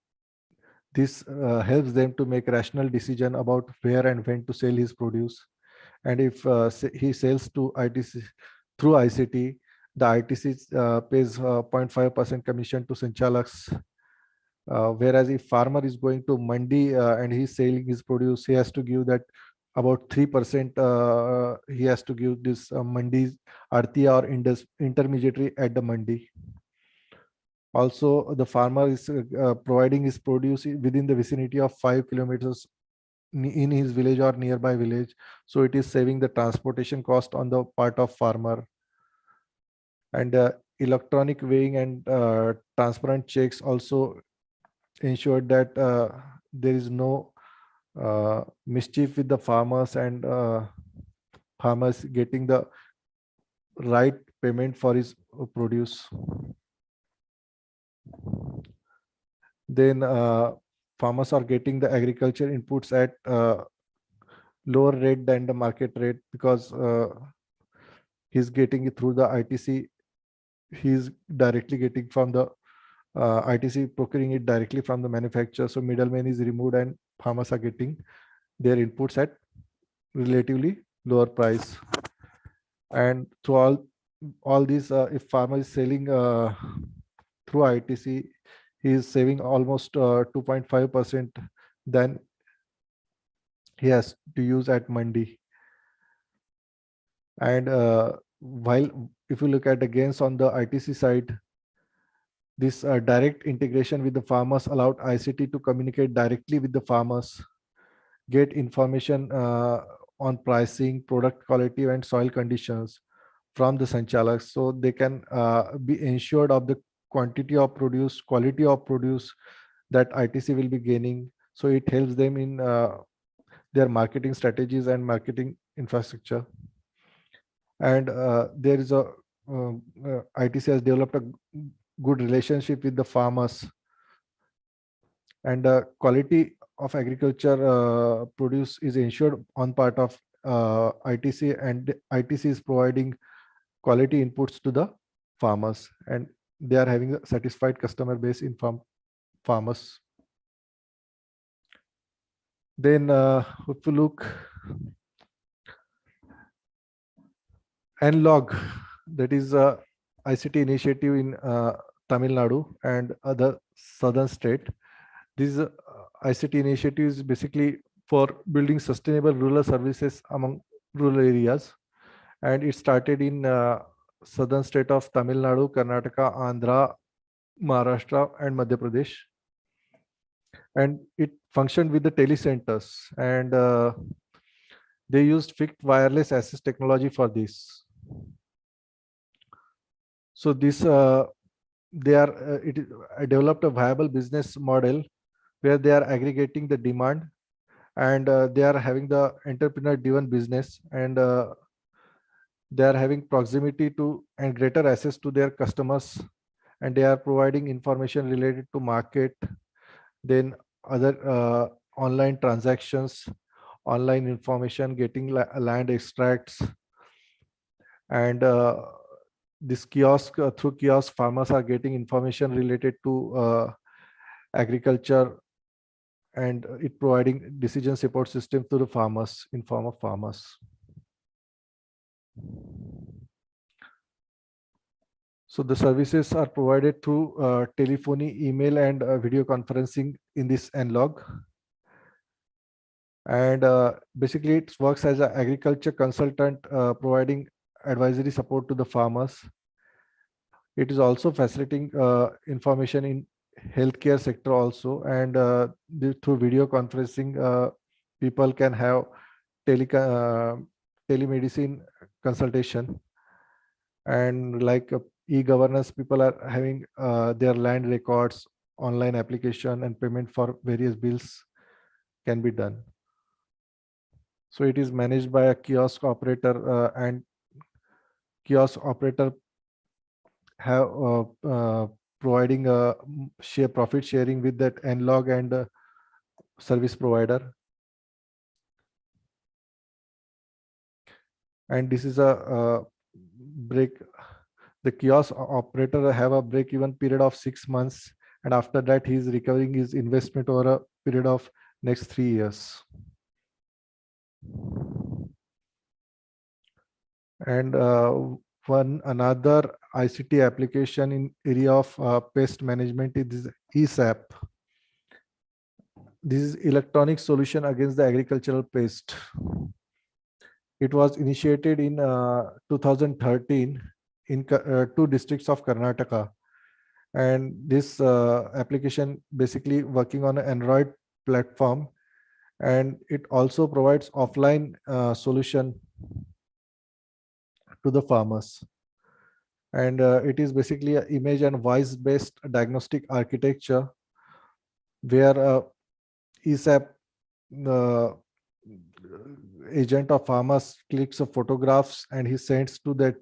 this helps them to make rational decision about where and when to sell his produce. And if he sells to ITC through ICT, the ITC pays 0.5% commission to Sanchalaks. Whereas if farmer is going to mandi and he's selling his produce, he has to give that about 3%. He has to give this mandi artiya or intermediary at the mandi. Also, the farmer is providing his produce within the vicinity of 5 kilometers in his village or nearby village. So it is saving the transportation cost on the part of farmer. And electronic weighing and transparent checks also ensure that there is no mischief with the farmers, and farmers getting the right payment for his produce. Then farmers are getting the agriculture inputs at lower rate than the market rate, because he's getting it through the ITC. He's directly getting from the ITC, procuring it directly from the manufacturer. So middleman is removed and farmers are getting their inputs at relatively lower price. And through all these, if farmer is selling through ITC, he is saving almost 2.5% than he has to use at mandi. And while if you look at the gains on the ITC side, this direct integration with the farmers allowed ICT to communicate directly with the farmers, get information on pricing, product quality, and soil conditions from the Sanchalaks, so they can be ensured of the quantity of produce, quality of produce that ITC will be gaining. So it helps them in their marketing strategies and marketing infrastructure. And there is a ITC has developed a good relationship with the farmers, and the quality of agriculture produce is ensured on part of ITC, and ITC is providing quality inputs to the farmers, and they are having a satisfied customer base in farmers. Then if you look analog, that is a ICT initiative in Tamil Nadu and other southern state. This ICT initiative is basically for building sustainable rural services among rural areas, and it started in southern state of Tamil Nadu, Karnataka, Andhra, Maharashtra, and Madhya Pradesh. And it functioned with the telecenters, and they used fixed wireless access technology for this. So this developed a viable business model where they are aggregating the demand, and they are having the entrepreneur driven business, and they are having proximity to and greater access to their customers, and they are providing information related to market, then other online transactions, online information, getting land extracts, and this kiosk through kiosk farmers are getting information related to agriculture, and it providing decision support system to the farmers in form of farmers. So the services are provided through telephony, email, and video conferencing in this analog. And basically it works as an agriculture consultant, providing advisory support to the farmers. It is also facilitating information in healthcare sector also, and through video conferencing, people can have telemedicine consultation, and like e-governance, people are having their land records, online application, and payment for various bills can be done. So it is managed by a kiosk operator, and kiosk operator have providing a profit sharing with that analog and service provider. And this is a break. The kiosk operator have a break-even period of 6 months, and after that he is recovering his investment over a period of next 3 years. And one another ICT application in area of pest management is ESAP. This is electronic solution against the agricultural pest. It was initiated in 2013 in 2 districts of Karnataka. And this application basically working on an Android platform, and it also provides offline solution to the farmers. And it is basically an image and voice based diagnostic architecture where ESAP agent of farmers clicks of photographs and he sends to that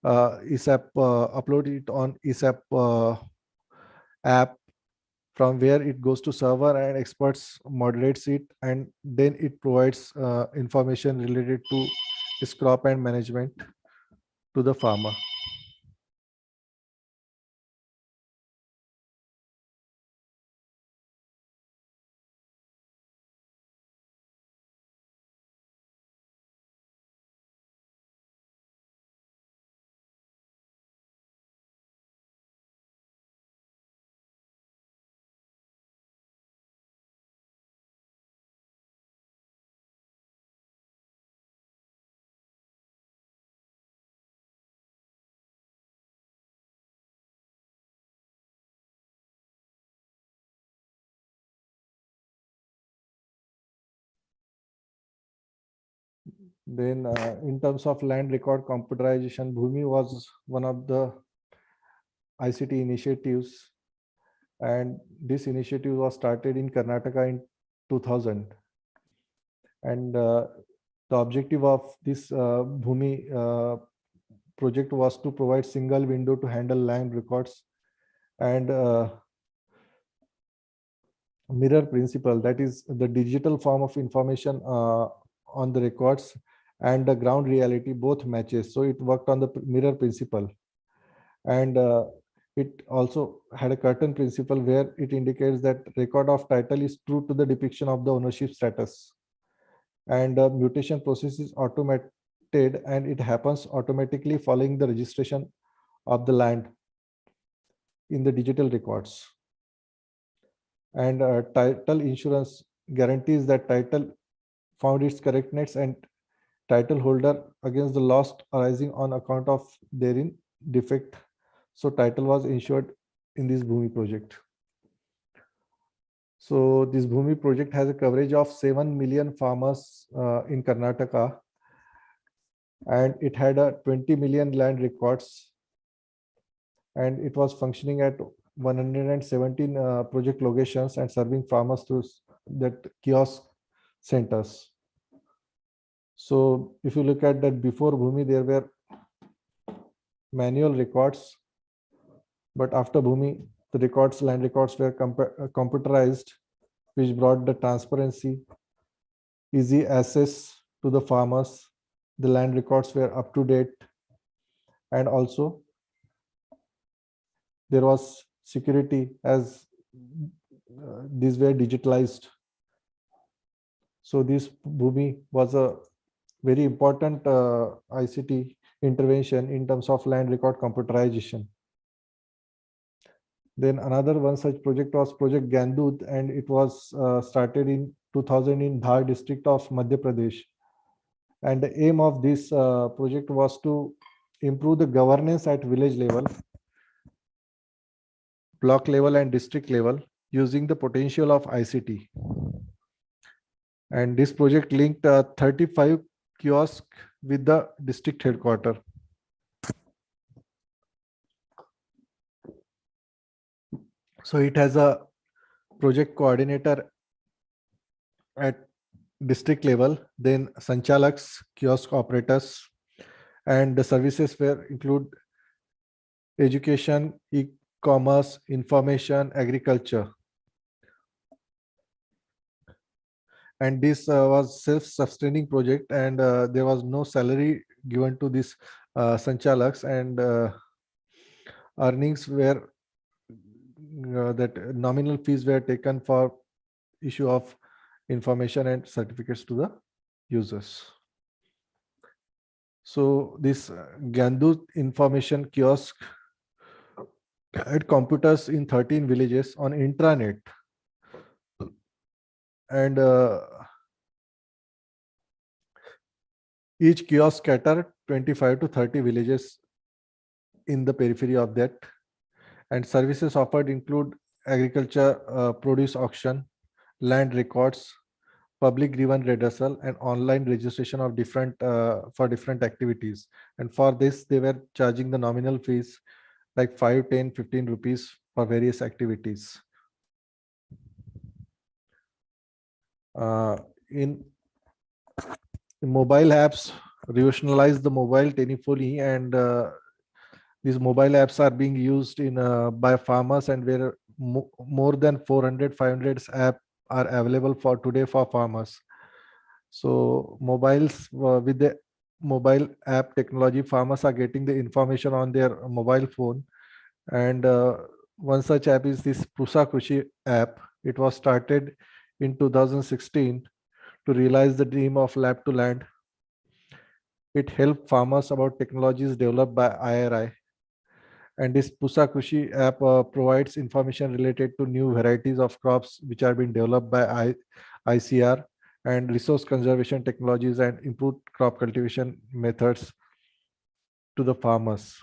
ESAP, upload it on ESAP app, from where it goes to server and experts moderates it, and then it provides information related to this crop and management to the farmer. Then in terms of land record computerization, Bhumi was one of the ICT initiatives, and this initiative was started in Karnataka in 2000. And the objective of this Bhumi project was to provide single window to handle land records, and mirror principle, that is the digital form of information on the records and the ground reality both matches. So it worked on the mirror principle, and it also had a curtain principle where it indicates that record of title is true to the depiction of the ownership status, and the mutation process is automated and it happens automatically following the registration of the land. in the digital records. And title insurance guarantees that title found its correctness and title holder against the loss arising on account of therein defect. So title was insured in this Bhumi project. So this Bhumi project has a coverage of 7 million farmers in Karnataka, and it had a 20 million land records, and it was functioning at 117 project locations and serving farmers through that kiosk centers. So if you look at that, before Bhumi, there were manual records, but after Bhumi, the records, land records were computerized, which brought the transparency, easy access to the farmers. The land records were up to date, and also there was security as these were digitalized. So this Bhumi was a very important ICT intervention in terms of land record computerization. Then another one such project was Project Gandut, and it was started in 2000 in Dhar district of Madhya Pradesh. And the aim of this project was to improve the governance at village level, block level, and district level using the potential of ICT. And this project linked 35 kiosks with the district headquarters. So it has a project coordinator at district level, then Sanchalaks, kiosk operators, and the services were include education, e-commerce, information, agriculture. And this was self-sustaining project, and there was no salary given to this Sanchalaks, and earnings were that nominal fees were taken for issue of information and certificates to the users. So this Gandu information kiosk had computers in 13 villages on intranet, and each kiosk catered 25 to 30 villages in the periphery of that. And services offered include agriculture produce auction, land records, public grievance redressal, and online registration of different for different activities. And for this, they were charging the nominal fees like 5, 10, 15 rupees for various activities. In mobile apps, revolutionized the mobile telephony, and these mobile apps are being used in by farmers, and where more than 400, 500 apps are available for today for farmers. So mobiles with the mobile app technology, farmers are getting the information on their mobile phone. And one such app is this Pusa Krushi app. It was started in 2016 to realize the dream of lab to land. It helped farmers about technologies developed by IRI. And this Pusa Krushi app provides information related to new varieties of crops which are being developed by ICR, and resource conservation technologies and improved crop cultivation methods to the farmers.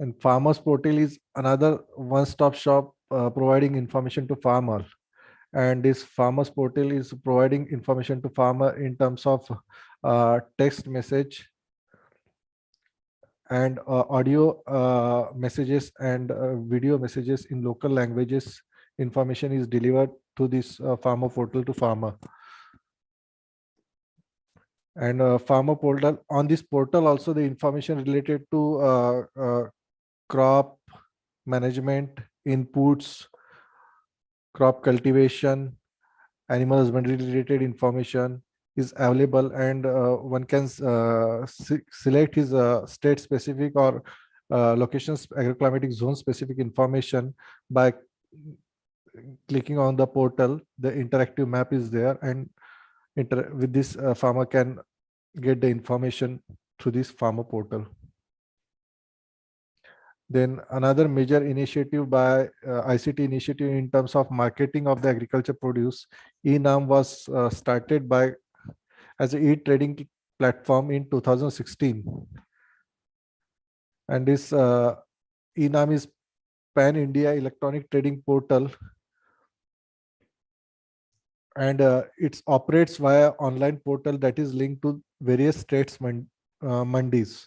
And Farmers Portal is another one-stop shop providing information to farmer. And this Farmers Portal is providing information to farmer in terms of text message and audio messages and video messages in local languages. Information is delivered to this farmer portal to farmer. And farmer portal, on this portal also the information related to crop management, inputs, crop cultivation, animal husbandry related information is available, and one can select his state specific or locations agroclimatic zone specific information by clicking on the portal. The interactive map is there, and with this farmer can get the information through this farmer portal. Then another major initiative by ICT initiative in terms of marketing of the agriculture produce, e-Naam was started by as a e-trading platform in 2016. And this e-Naam is pan-India electronic trading portal, and it operates via online portal that is linked to various states mandis.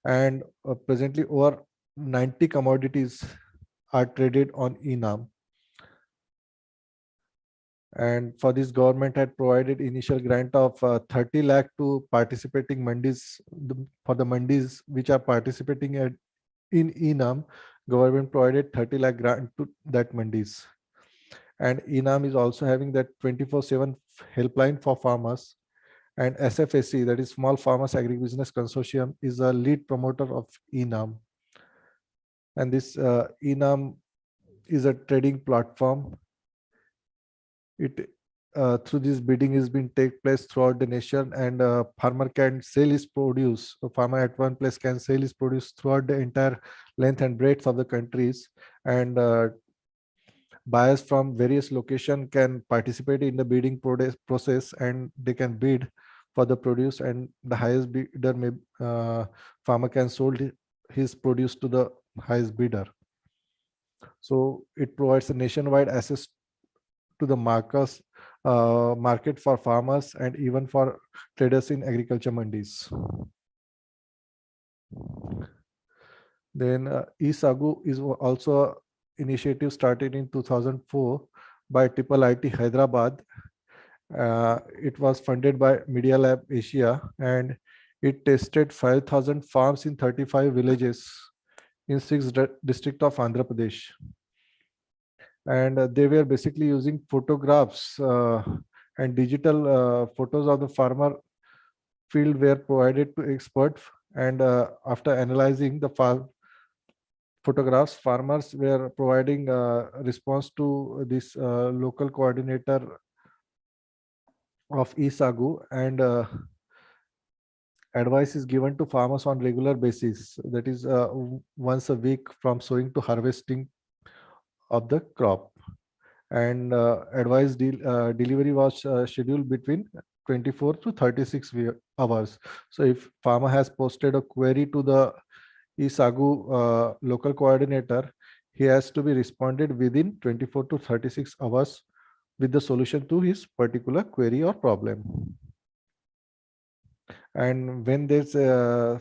And presently over 90 commodities are traded on e-Naam. And for this, government had provided initial grant of 30 lakh to participating mandis. For the mandis which are participating in e-Naam, government provided 30 lakh grant to that mandis. And e-Naam is also having that 24/7 helpline for farmers. And SFSC, that is Small Farmers Agribusiness Consortium, is a lead promoter of e-Naam. And this e-Naam is a trading platform. It through this bidding is being take place throughout the nation, and farmer can sell his produce. A farmer at one place can sell his produce throughout the entire length and breadth of the countries, and buyers from various location can participate in the bidding process, and they can bid for the produce, and the highest bidder may farmer can sold his produce to the highest bidder. So it provides a nationwide access to the market for farmers and even for traders in agriculture mandis. Then e-Sagu is also an initiative started in 2004 by Triple IT Hyderabad. It was funded by Media Lab Asia, and it tested 5,000 farms in 35 villages in 6 districts of Andhra Pradesh. And they were basically using photographs and digital photos of the farmer field were provided to experts, and after analyzing the photographs, farmers were providing response to this local coordinator of e-Sagu, and advice is given to farmers on regular basis, that is once a week from sowing to harvesting of the crop. And delivery was scheduled between 24 to 36 hours. So if farmer has posted a query to the e-Sagu local coordinator, he has to be responded within 24 to 36 hours with the solution to his particular query or problem. And when there's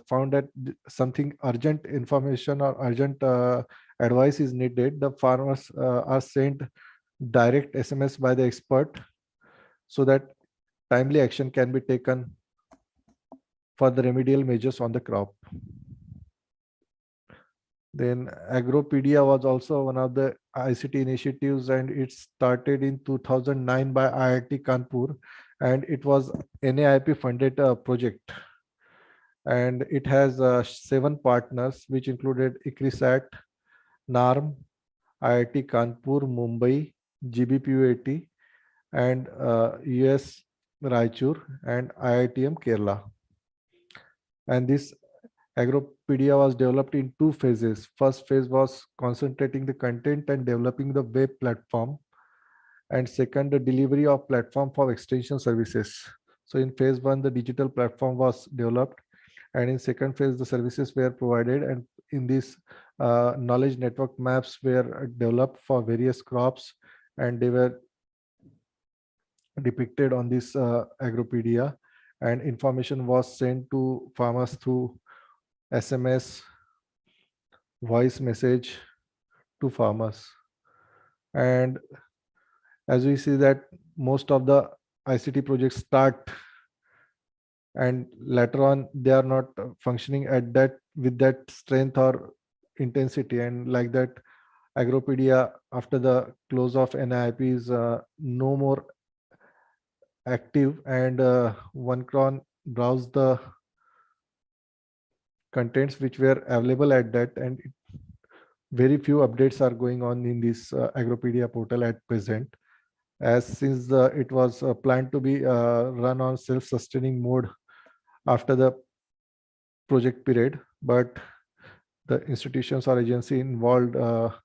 found that something urgent information or urgent advice is needed, the farmers are sent direct SMS by the expert, so that timely action can be taken for the remedial measures on the crop. Then Agropedia was also one of the ICT initiatives, and it started in 2009 by IIT Kanpur, and it was NAIP funded project. And it has 7 partners, which included ICRISAT, NARM, IIT Kanpur, Mumbai, GBPUAT, and US Raichur, and IITM Kerala. And this Agropedia was developed in 2 phases. First phase was concentrating the content and developing the web platform, and second, the delivery of platform for extension services. So in phase 1, the digital platform was developed, and in second phase, the services were provided, and in this knowledge network maps were developed for various crops, and they were depicted on this Agropedia, and information was sent to farmers through SMS, voice message to farmers. And as we see that most of the ICT projects start, and later on they are not functioning at that with that strength or intensity, and like that Agropedia after the close of NIP is no more active, and one can browse the contents which were available at that, and very few updates are going on in this Agropedia portal at present, as since it was planned to be run on self-sustaining mode after the project period. But the institutions or agency involved are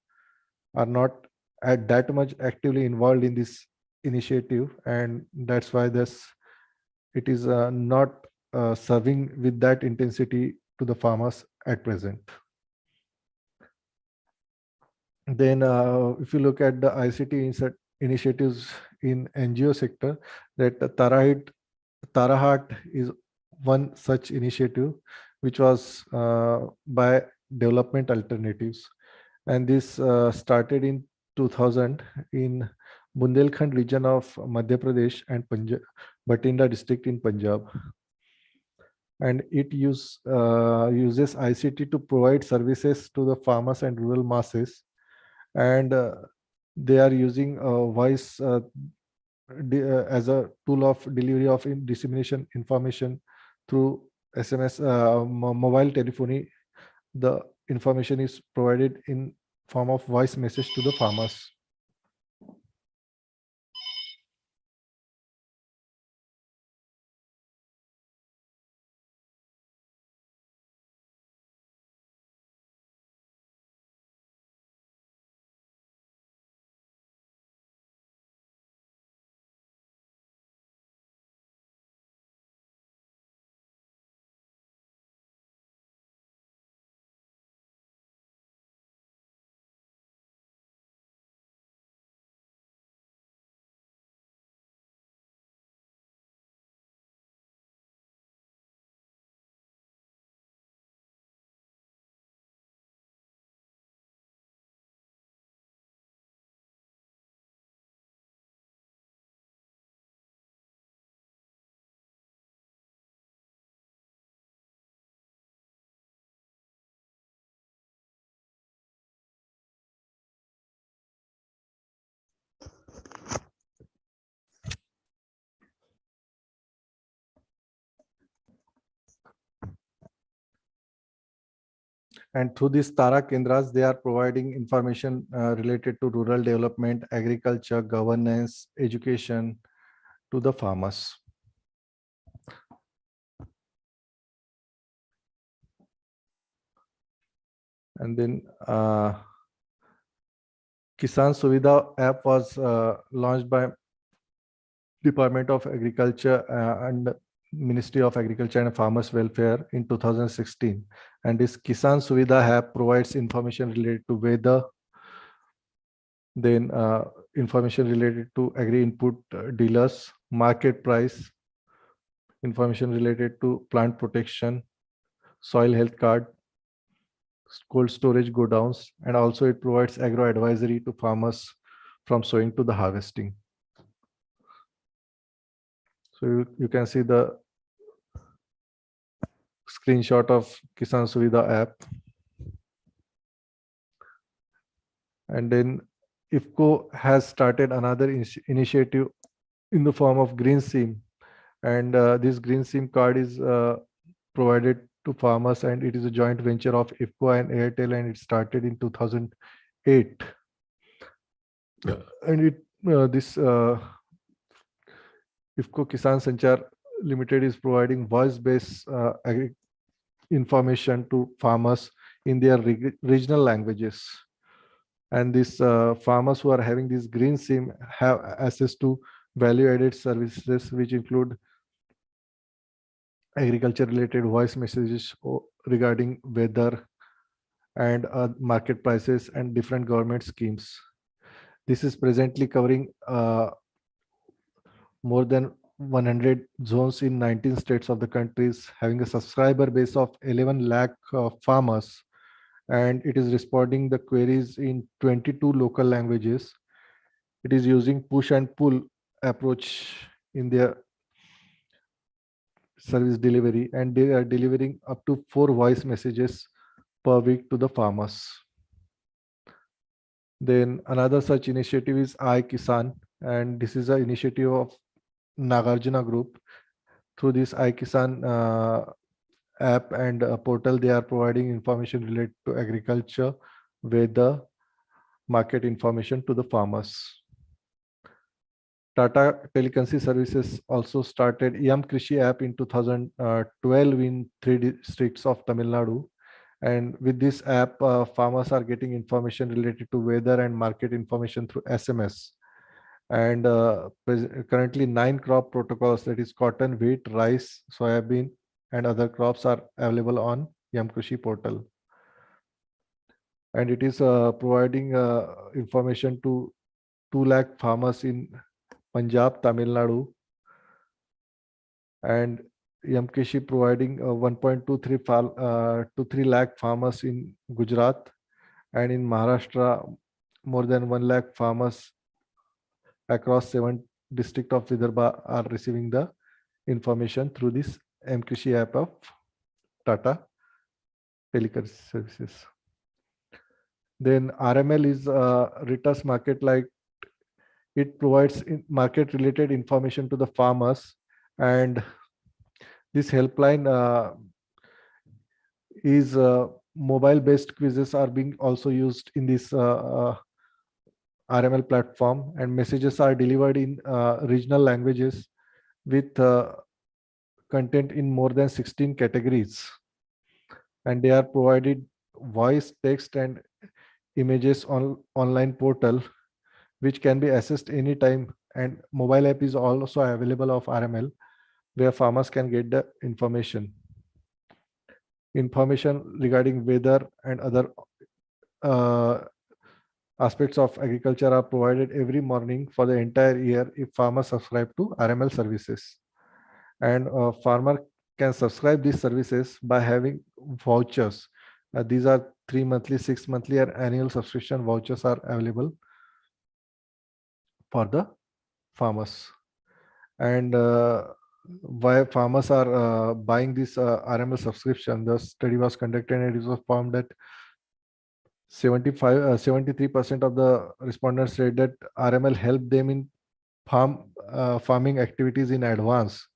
not at that much actively involved in this initiative, and that's why this it is not serving with that intensity to the farmers at present. Then if you look at the ICT initiatives in NGO sector, that Tarahat is one such initiative, which was by Development Alternatives. And this started in 2000 in Bundelkhand region of Madhya Pradesh and Batinda district in Punjab. And it uses ICT to provide services to the farmers and rural masses. And they are using voice as a tool of delivery of dissemination information through SMS, mobile telephony. The information is provided in form of voice message to the farmers. And through these Tara Kendras, they are providing information related to rural development, agriculture, governance, education to the farmers. And then Kisan Suvidha app was launched by Department of Agriculture and Ministry of Agriculture and Farmers Welfare in 2016. And this Kisan Suvidha app provides information related to weather, then information related to agri input dealers, market price, information related to plant protection, soil health card, cold storage godowns, and also it provides agro advisory to farmers from sowing to the harvesting. So you can see the screenshot of Kisan Suvidha app. And then IFCO has started another initiative in the form of Green SIM. And this Green SIM card is provided to farmers, and it is a joint venture of IFCO and Airtel, and it started in 2008. And this IFCO Kisan Sanchar Limited is providing voice-based information to farmers in their regional languages. And these farmers who are having this Green SIM have access to value-added services, which include agriculture-related voice messages regarding weather and market prices and different government schemes. This is presently covering more than 100 zones in 19 states of the countries, having a subscriber base of 11 lakh farmers, and it is responding the queries in 22 local languages. It is using push and pull approach in their service delivery, and they are delivering up to 4 voice messages per week to the farmers. Then another such initiative is iKisan, and this is an initiative of Nagarjuna Group. Through this iKisan app and portal, they are providing information related to agriculture, weather, market information to the farmers. Tata Teleconsultancy Services also started Yam Krishi app in 2012 in 3 districts of Tamil Nadu, And with this app, farmers are getting information related to weather and market information through SMS. And currently 9 crop protocols, that is cotton, wheat, rice, soybean, and other crops are available on Yamkrishi portal. And it is providing information to 2 lakh farmers in Punjab, Tamil Nadu, and Yamkrishi providing 1.23 to 3 lakh farmers in Gujarat, and in Maharashtra more than 1 lakh farmers across 7 districts of Vidarbha are receiving the information through this M-Krishi app of Tata Telecom services. Then RML is Ritas market, like it provides market related information to the farmers, and this helpline is mobile based quizzes are being also used in this RML platform, and messages are delivered in regional languages with content in more than 16 categories, and they are provided voice, text, and images on online portal, which can be accessed anytime. And mobile app is also available of RML, where farmers can get the information regarding weather and other aspects of agriculture are provided every morning for the entire year if farmers subscribe to RML services. And farmer can subscribe these services by having vouchers. These are 3 monthly, 6 monthly, and annual subscription vouchers are available for the farmers. And why farmers are buying this RML subscription? The study was conducted and it was found that 73% of the respondents said that RML helped them in farming activities in advance.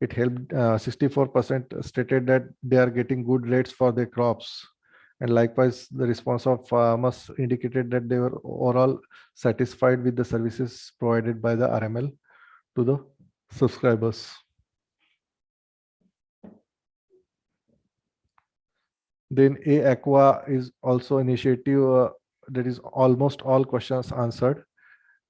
It helped 64% stated that they are getting good rates for their crops. And likewise, the response of farmers indicated that they were overall satisfied with the services provided by the RML to the subscribers. Then A-Aqua is also initiative that is almost all questions answered.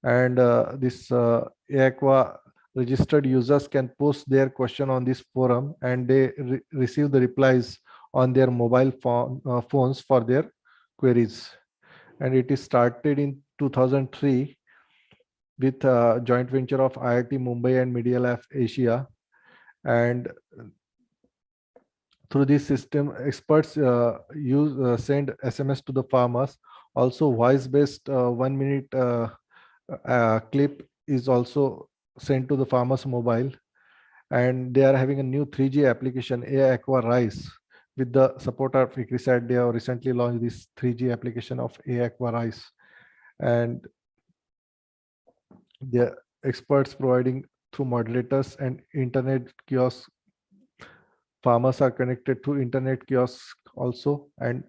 And this A-Aqua registered users can post their question on this forum, and they receive the replies on their mobile phones for their queries. And it is started in 2003 with a joint venture of IIT Mumbai and Media Lab Asia. And through this system, experts send SMS to the farmers. Also, voice-based 1 minute clip is also sent to the farmers' mobile. And they are having a new 3G application, A-Aqua Rice. With the support of AgriStack, they have recently launched this 3G application of A-Aqua Rice. And the experts providing through modulators and internet kiosks. Farmers are connected to internet kiosks also, and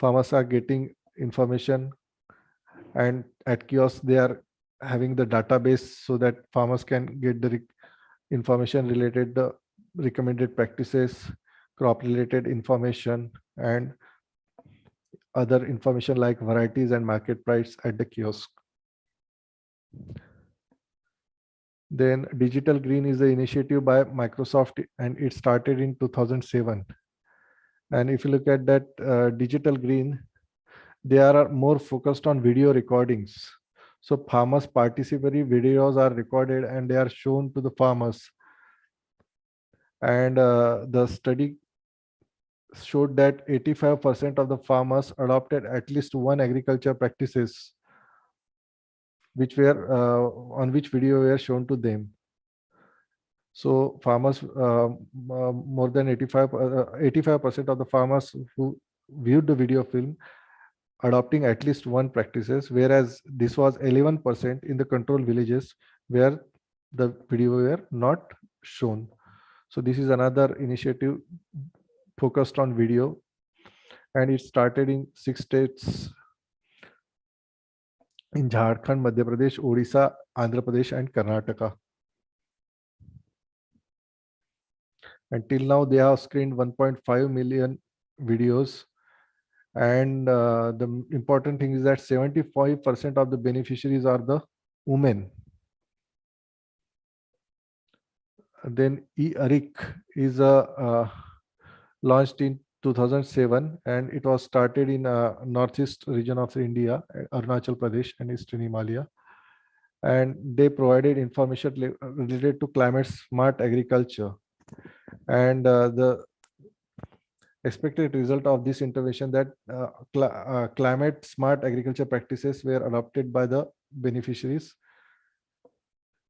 farmers are getting information, and at kiosks they are having the database so that farmers can get the information related to recommended practices, crop related information, and other information like varieties and market price at the kiosk. Then Digital Green is the initiative by Microsoft, and it started in 2007. And if you look at that Digital Green, they are more focused on video recordings. So farmers' participatory videos are recorded and they are shown to the farmers. And the study showed that 85% of the farmers adopted at least one agriculture practices which were on which video were shown to them. So farmers, more than 85% of the farmers who viewed the video film adopting at least one practices, whereas this was 11% in the control villages where the video were not shown. So this is another initiative focused on video, and it started in 6 states in Jharkhand, Madhya Pradesh, Odisha, Andhra Pradesh, and Karnataka. Until now, they have screened 1.5 million videos. And the important thing is that 75% of the beneficiaries are the women. Then e-Arik is launched in 2007, and it was started in northeast region of India, Arunachal Pradesh and Eastern Himalaya. And they provided information related to climate smart agriculture. And the expected result of this intervention that climate smart agriculture practices were adopted by the beneficiaries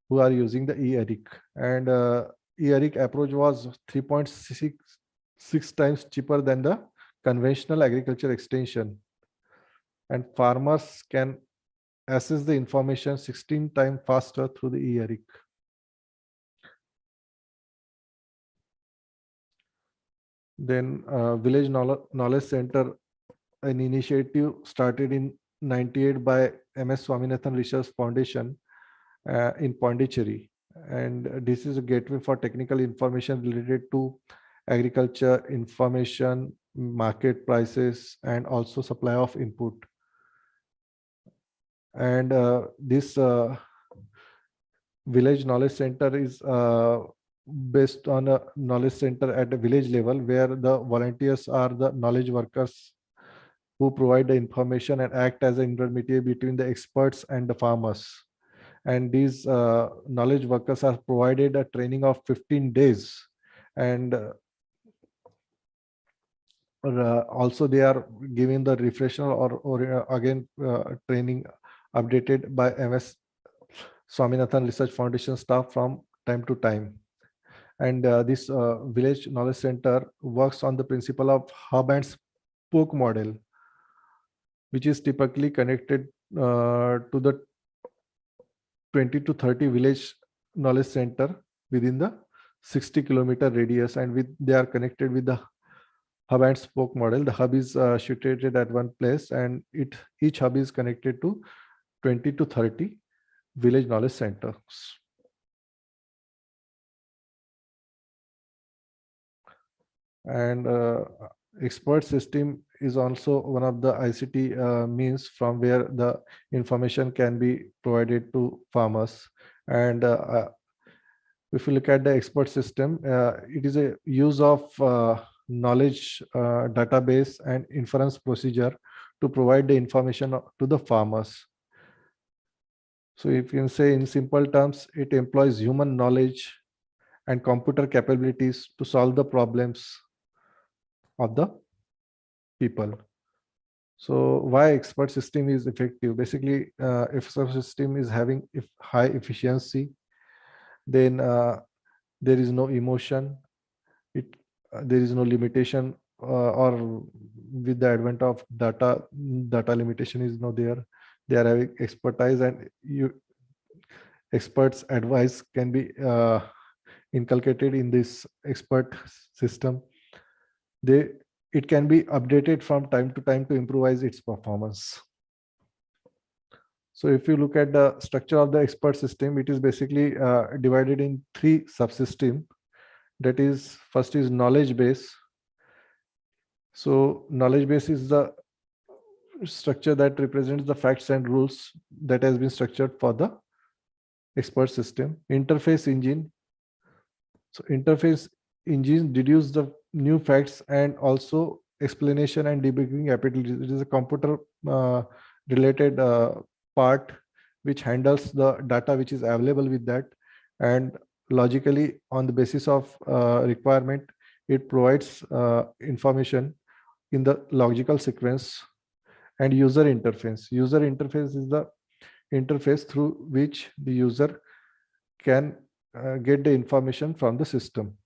who are using the e-Arik. And e-Arik approach was 3.66 times cheaper than the conventional agriculture extension. And farmers can access the information 16 times faster through the e-Arik. Then Village Knowledge Center, an initiative started in 98 by MS Swaminathan Research Foundation in Pondicherry. And this is a gateway for technical information related to agriculture, information, market prices, and also supply of input. And this Village Knowledge Center is based on a knowledge center at a village level, where the volunteers are the knowledge workers who provide the information and act as an intermediary between the experts and the farmers. And these knowledge workers are provided a training of 15 days. And also they are given the refresher or again training updated by MS Swaminathan Research Foundation staff from time to time. And this Village Knowledge Center works on the principle of hub and spoke model, which is typically connected to the 20 to 30 village knowledge center within the 60-kilometer radius, and they are connected with the hub and spoke model. The hub is situated at one place, and each hub is connected to 20 to 30 village knowledge centers. And expert system is also one of the ICT means from where the information can be provided to farmers. And if you look at the expert system, it is a use of knowledge database and inference procedure to provide the information to the farmers. So if you can say in simple terms, it employs human knowledge and computer capabilities to solve the problems of the people. So why expert system is effective? Basically, if expert system is having high efficiency, then there is no emotion. There is no limitation, or with the advent of data limitation is no there. They are having expertise, and experts' advice can be inculcated in this expert system. It can be updated from time to time to improvise its performance. So if you look at the structure of the expert system, it is basically divided in 3 subsystems. That is, first is knowledge base. So knowledge base is the structure that represents the facts and rules that has been structured for the expert system. Interface engine. So interface engine deduce the new facts and also explanation and debugging abilities. It is a computer related part which handles the data which is available with that, and logically on the basis of requirement, it provides information in the logical sequence. And user interface. User interface is the interface through which the user can get the information from the system.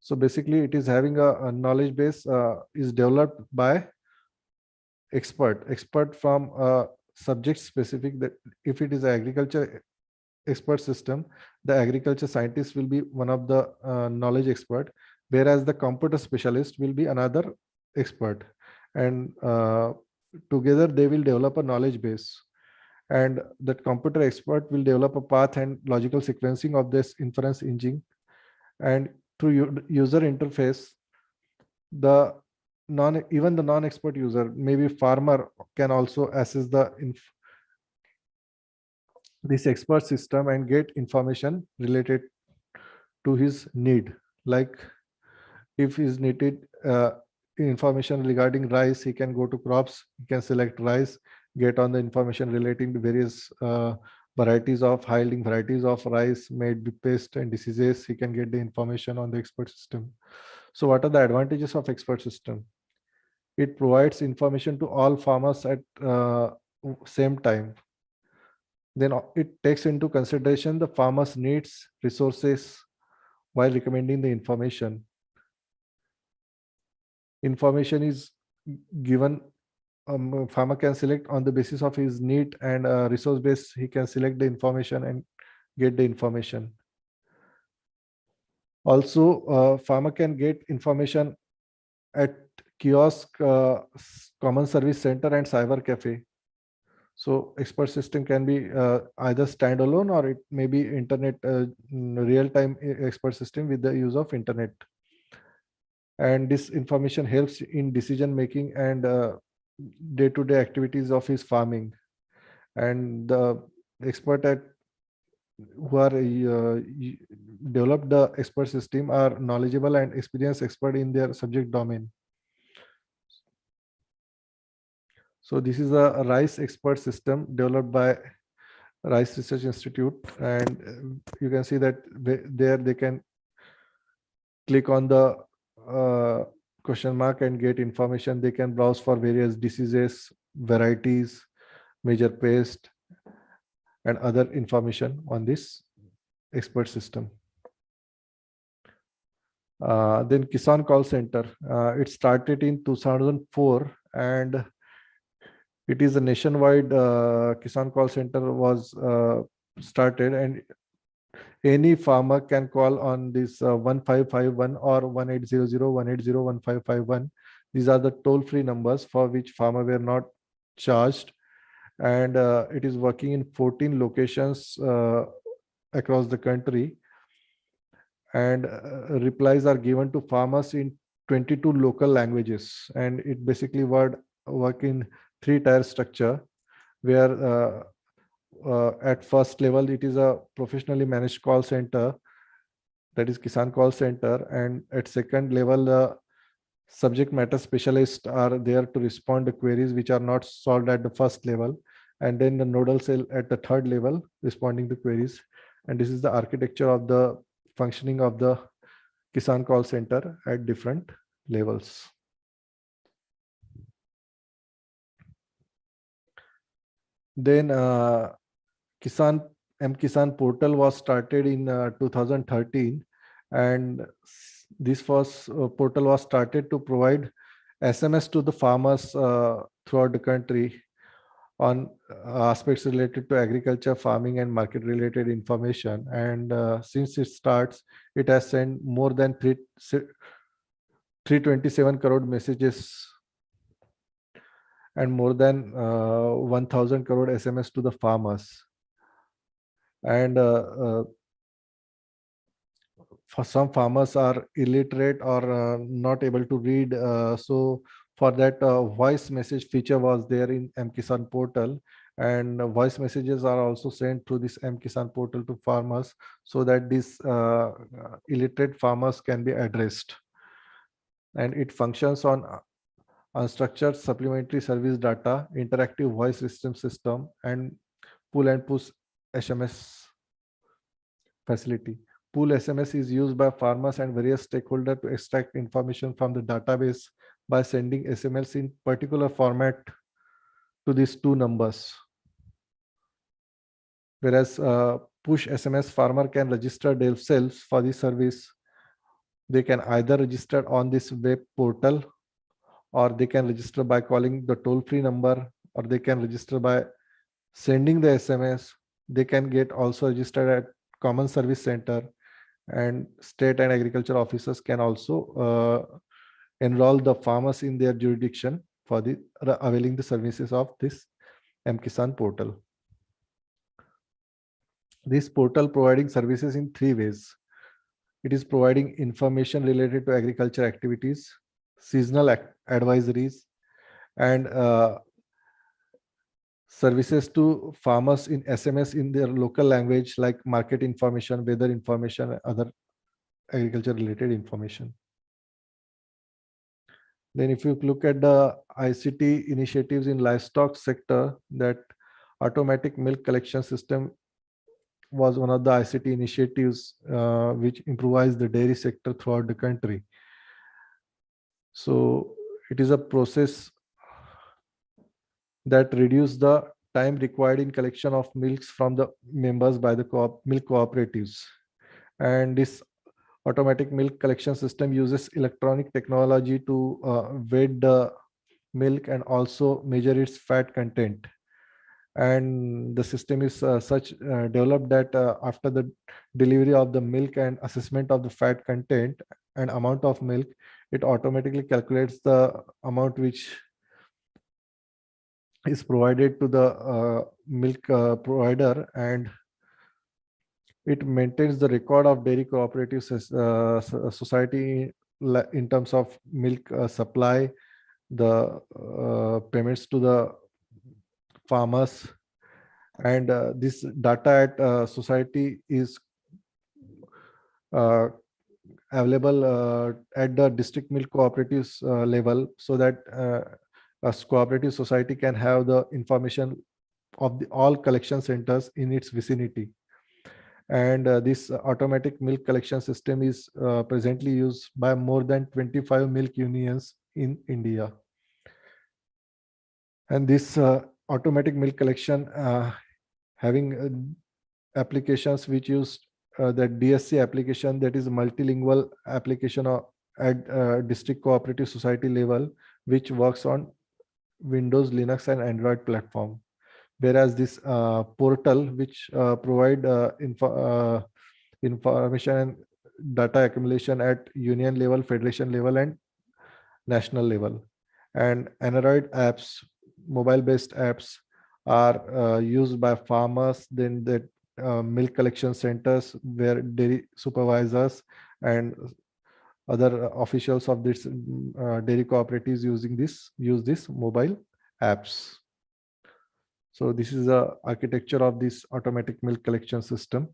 So basically, it is having a knowledge base is developed by expert from subject specific. That if it is an agriculture expert system, the agriculture scientist will be one of the knowledge expert, whereas the computer specialist will be another expert, and together they will develop a knowledge base. And that computer expert will develop a path and logical sequencing of this inference engine. And through user interface, the even the non-expert user, maybe farmer, can also access this expert system and get information related to his need. Like if he's needed information regarding rice, he can go to crops, he can select rice, get on the information relating to various varieties of high yielding varieties of rice, maybe pest and diseases. He can get the information on the expert system. So what are the advantages of expert system? It provides information to all farmers at same time. Then it takes into consideration the farmer's needs, resources while recommending the information. Information is given, farmer can select on the basis of his need, and resource base, he can select the information and get the information. Also, farmer can get information at kiosk, common service center and cyber cafe. So expert system can be either standalone, or it may be internet, real-time expert system with the use of internet. And this information helps in decision making and day-to-day activities of his farming. And the expert at who are developed the expert system are knowledgeable and experienced expert in their subject domain. So this is a rice expert system developed by Rice Research Institute, and you can see that there they can click on the question mark and get information. They can browse for various diseases, varieties, major pest, and other information on this expert system. Then Kisan Call Center. It started in 2004, and it is a nationwide Kisan Call Center was started, and any farmer can call on this 1551 or 1800 These are the toll-free numbers for which farmer were not charged, and it is working in 14 locations across the country, and replies are given to farmers in 22 local languages. And it basically work in 3-tier structure, where at first level it is a professionally managed call center, that is Kisan Call Center, and at second level the subject matter specialists are there to respond to queries which are not solved at the first level, and then the nodal cell at the third level responding to queries. And this is the architecture of the functioning of the Kisan Call Center at different levels. Then M-Kisan portal was started in 2013, and this portal was started to provide SMS to the farmers throughout the country on aspects related to agriculture, farming, and market related information. And since it starts, it has sent more than 327 crore messages and more than 1000 crore SMS to the farmers. And for some farmers are illiterate or not able to read, so for that voice message feature was there in M-Kisan portal, and voice messages are also sent through this M-Kisan portal to farmers, so that these illiterate farmers can be addressed. And it functions on unstructured supplementary service data, interactive voice system, and pull and push SMS facility. Pool SMS is used by farmers and various stakeholders to extract information from the database by sending SMS in particular format to these two numbers. Whereas push SMS, farmer can register themselves for this service. They can either register on this web portal, or they can register by calling the toll-free number, or they can register by sending the SMS. They can get also registered at common service center, and state and agriculture officers can also enroll the farmers in their jurisdiction for the availing the services of this M-Kisan portal. This portal providing services in 3 ways. It is providing information related to agriculture activities. seasonal advisories, and services to farmers in SMS in their local language, like market information, weather information, and other agriculture related information. Then if you look at the ICT initiatives in livestock sector, that automatic milk collection system was one of the ICT initiatives which improvised the dairy sector throughout the country. So it is a process that reduce the time required in collection of milks from the members by the milk cooperatives. And this automatic milk collection system uses electronic technology to weight the milk and also measure its fat content. And the system is such developed that after the delivery of the milk and assessment of the fat content and amount of milk, it automatically calculates the amount which is provided to the milk provider, and it maintains the record of dairy cooperative society in terms of milk supply, the payments to the farmers, and this data at society is available at the district milk cooperatives level, so that a cooperative society can have the information of all collection centers in its vicinity. And this automatic milk collection system is presently used by more than 25 milk unions in India. And this automatic milk collection having applications which use that DSC application, that is multilingual application at district cooperative society level, which works on Windows, Linux, and Android platform. Whereas this portal, which provide information and data accumulation at union level, federation level, and national level. And Android apps, mobile-based apps, are used by farmers, then the milk collection centers where dairy supervisors and other officials of this dairy cooperatives use this mobile apps. So this is the architecture of this automatic milk collection system.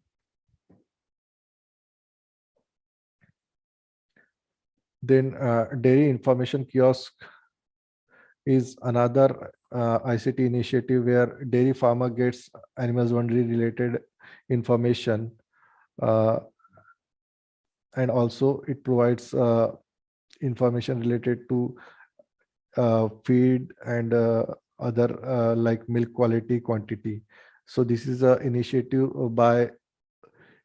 Then dairy information kiosk is another ICT initiative where dairy farmer gets animal husbandry related information, and also it provides information related to feed and other like milk quality, quantity. So this is an initiative by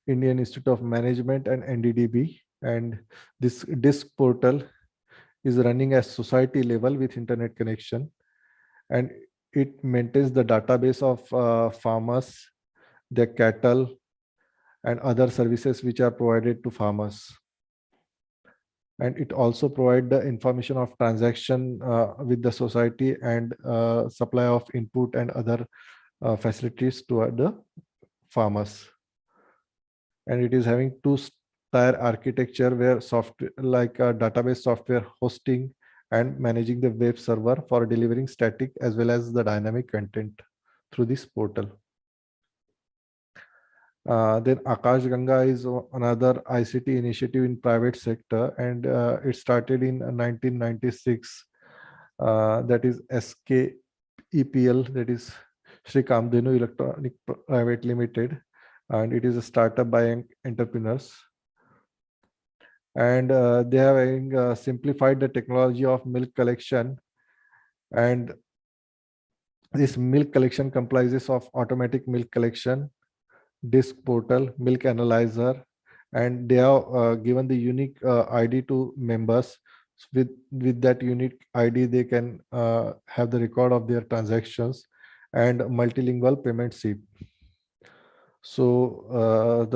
Indian Institute of Management and NDDB, and this disk portal is running at society level with internet connection, and it maintains the database of farmers, their cattle, and other services which are provided to farmers. And it also provides the information of transaction with the society and supply of input and other facilities to the farmers. And it is having two-tier architecture where software like database software hosting and managing the web server for delivering static as well as the dynamic content through this portal. Then Akash Ganga is another ICT initiative in private sector, and it started in 1996. That is SKEPL, that is Shri Kamdhenu Electronic Private Limited, and it is a startup by entrepreneurs. And they have simplified the technology of milk collection, and this milk collection comprises of automatic milk collection, disk portal, milk analyzer, and they have given the unique ID to members. With that unique ID, they can have the record of their transactions and multilingual payment SIP. So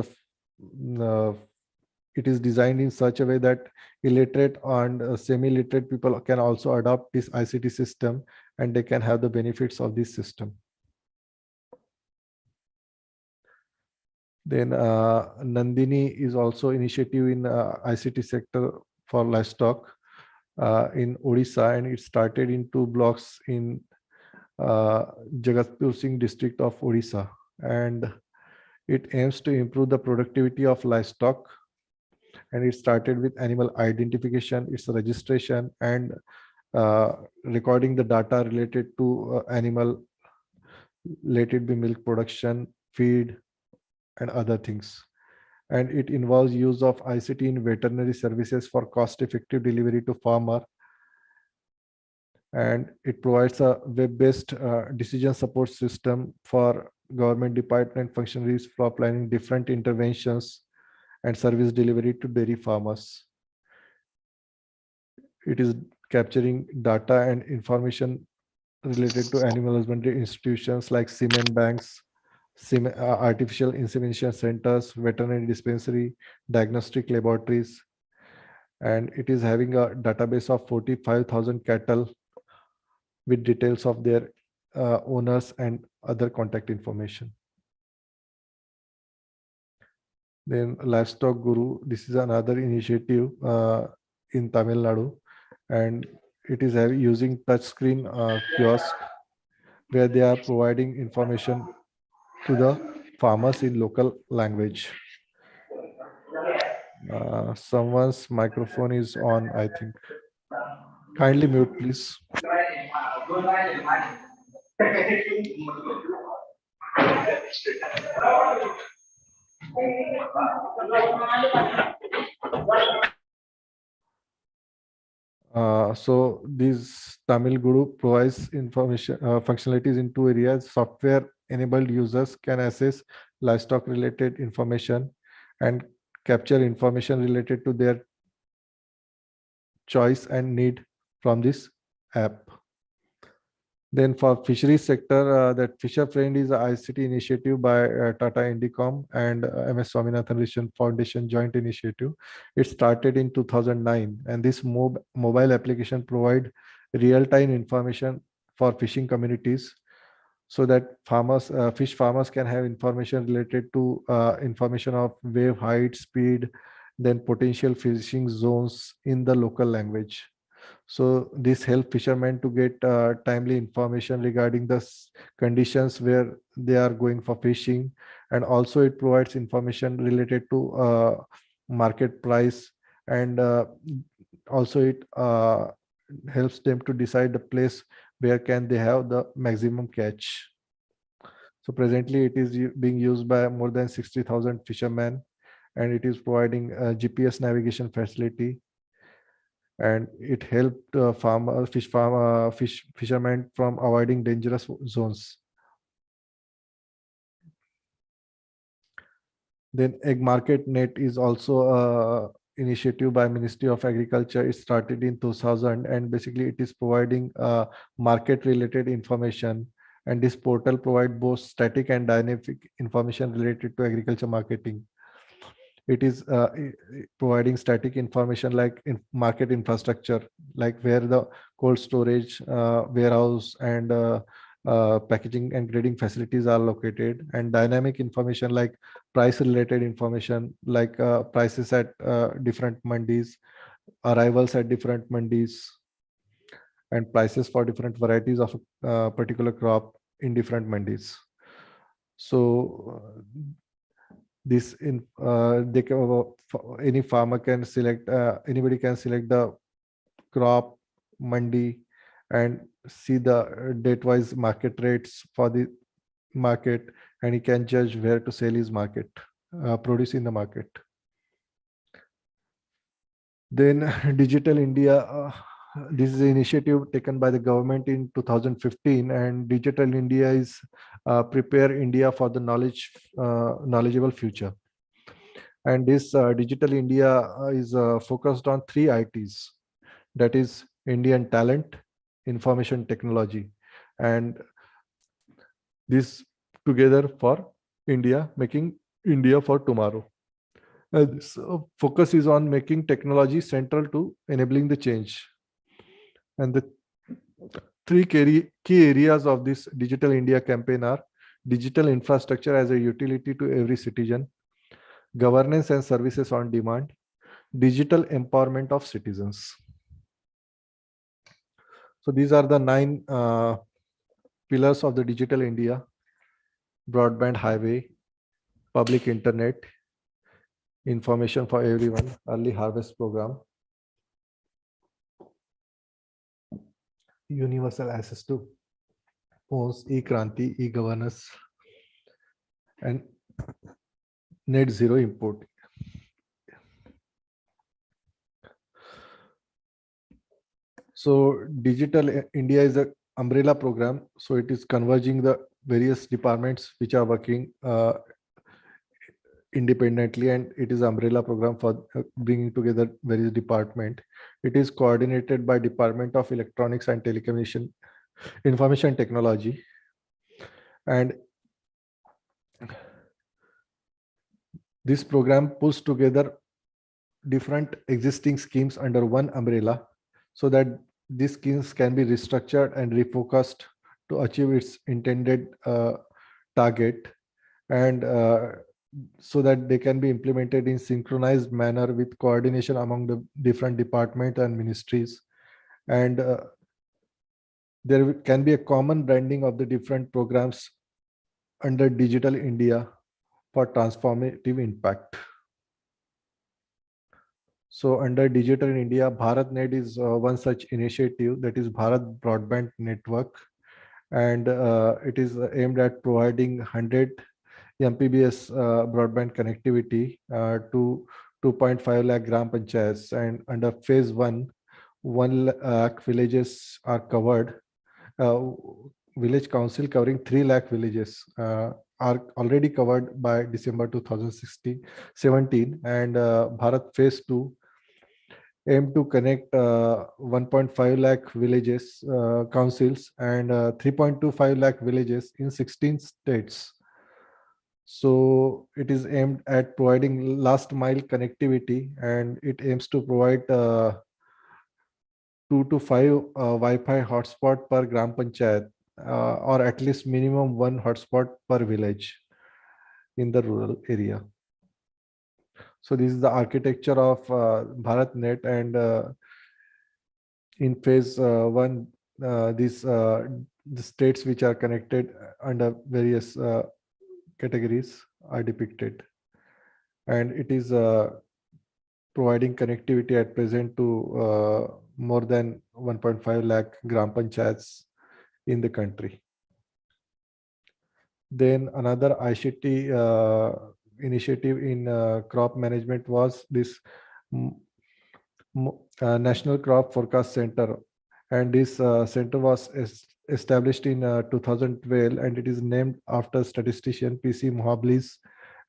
it is designed in such a way that illiterate and semi-literate people can also adopt this ICT system, and they can have the benefits of this system. Then Nandini is also initiative in ICT sector for livestock. in Odisha, and it started in 2 blocks in Jagatpur Singh district of Odisha, and it aims to improve the productivity of livestock. And it started with animal identification, its registration, and recording the data related to animal, let it be milk production, feed, and other things. And it involves use of ICT in veterinary services for cost-effective delivery to farmer. And it provides a web-based decision support system for government department functionaries for planning different interventions and service delivery to dairy farmers. It is capturing data and information related to animal husbandry institutions like semen banks, artificial insemination centers, veterinary dispensary, diagnostic laboratories. And it is having a database of 45,000 cattle with details of their owners and other contact information. Then Livestock Guru, this is another initiative in Tamil Nadu, and it is using touchscreen kiosk where they are providing information to the farmers in local language. Someone's microphone is on, I think. Kindly mute, please. So this Tamil Guru provides information functionalities in 2 areas. Software enabled users can access livestock related information and capture information related to their choice and need from this app. Then for fisheries sector, that Fisher Friend is an ICT initiative by Tata Indicom and MS Swaminathan Mission Foundation joint initiative. It started in 2009, and this mobile application provide real-time information for fishing communities so that farmers, fish farmers can have information related to information of wave height, speed, then potential fishing zones in the local language. So this help fishermen to get timely information regarding the conditions where they are going for fishing, and also it provides information related to market price, and also it helps them to decide the place where can they have the maximum catch. So presently it is being used by more than 60,000 fishermen, and it is providing a GPS navigation facility, and it helped fishermen from avoiding dangerous zones. Then Egg Market Net is also a initiative by Ministry of Agriculture. It started in 2000, and basically it is providing market related information, and this portal provides both static and dynamic information related to agriculture marketing. It is providing static information like market infrastructure, like where the cold storage, warehouse, and packaging and grading facilities are located, and dynamic information like price related information, like prices at different mandis, arrivals at different mandis, and prices for different varieties of a particular crop in different mandis. So this in they can, any farmer can select, anybody can select the crop mandi and see the date wise market rates for the market, and he can judge where to sell his market produce in the market. Then Digital India, this is an initiative taken by the government in 2015, and Digital India is prepare India for the knowledgeable future. And this Digital India is focused on 3 ITs, that is Indian talent, information technology, and this together for India, making India for tomorrow. This focus is on making technology central to enabling the change. And the 3 key areas of this Digital India campaign are digital infrastructure as a utility to every citizen, governance and services on demand, digital empowerment of citizens. So these are the 9 pillars of the Digital India: broadband, highway, public internet, information for everyone, early harvest program, universal access to phones, e-Kranti, e-governance, and net zero import. So Digital India is a umbrella program. So it is converging the various departments which are working independently, and it is umbrella program for bringing together various department. It is coordinated by Department of Electronics and Telecommunication, Information Technology, and this program pulls together different existing schemes under one umbrella so that these schemes can be restructured and refocused to achieve its intended target, and so that they can be implemented in synchronized manner with coordination among the different departments and ministries. And there can be a common branding of the different programs under Digital India for transformative impact. So under Digital India, BharatNet is one such initiative, that is Bharat Broadband Network, and it is aimed at providing 100 Mbps broadband connectivity to 2.5 lakh gram panchayats, and under phase 1 lakh villages are covered. Village council covering 3 lakh villages are already covered by December 2017, and Bharat phase 2 aim to connect 1.5 lakh villages councils and 3.25 lakh villages in 16 states. So it is aimed at providing last mile connectivity, and it aims to provide 2 to 5 Wi-Fi hotspot per gram panchayat, or at least minimum 1 hotspot per village in the rural area. So this is the architecture of BharatNet, and in phase 1, the states which are connected under various categories are depicted, and it is providing connectivity at present to more than 1.5 lakh gram panchayats in the country. Then another ICT initiative in crop management was this National Crop Forecast Center, and this center was established in 2012, and it is named after statistician PC Mohablis,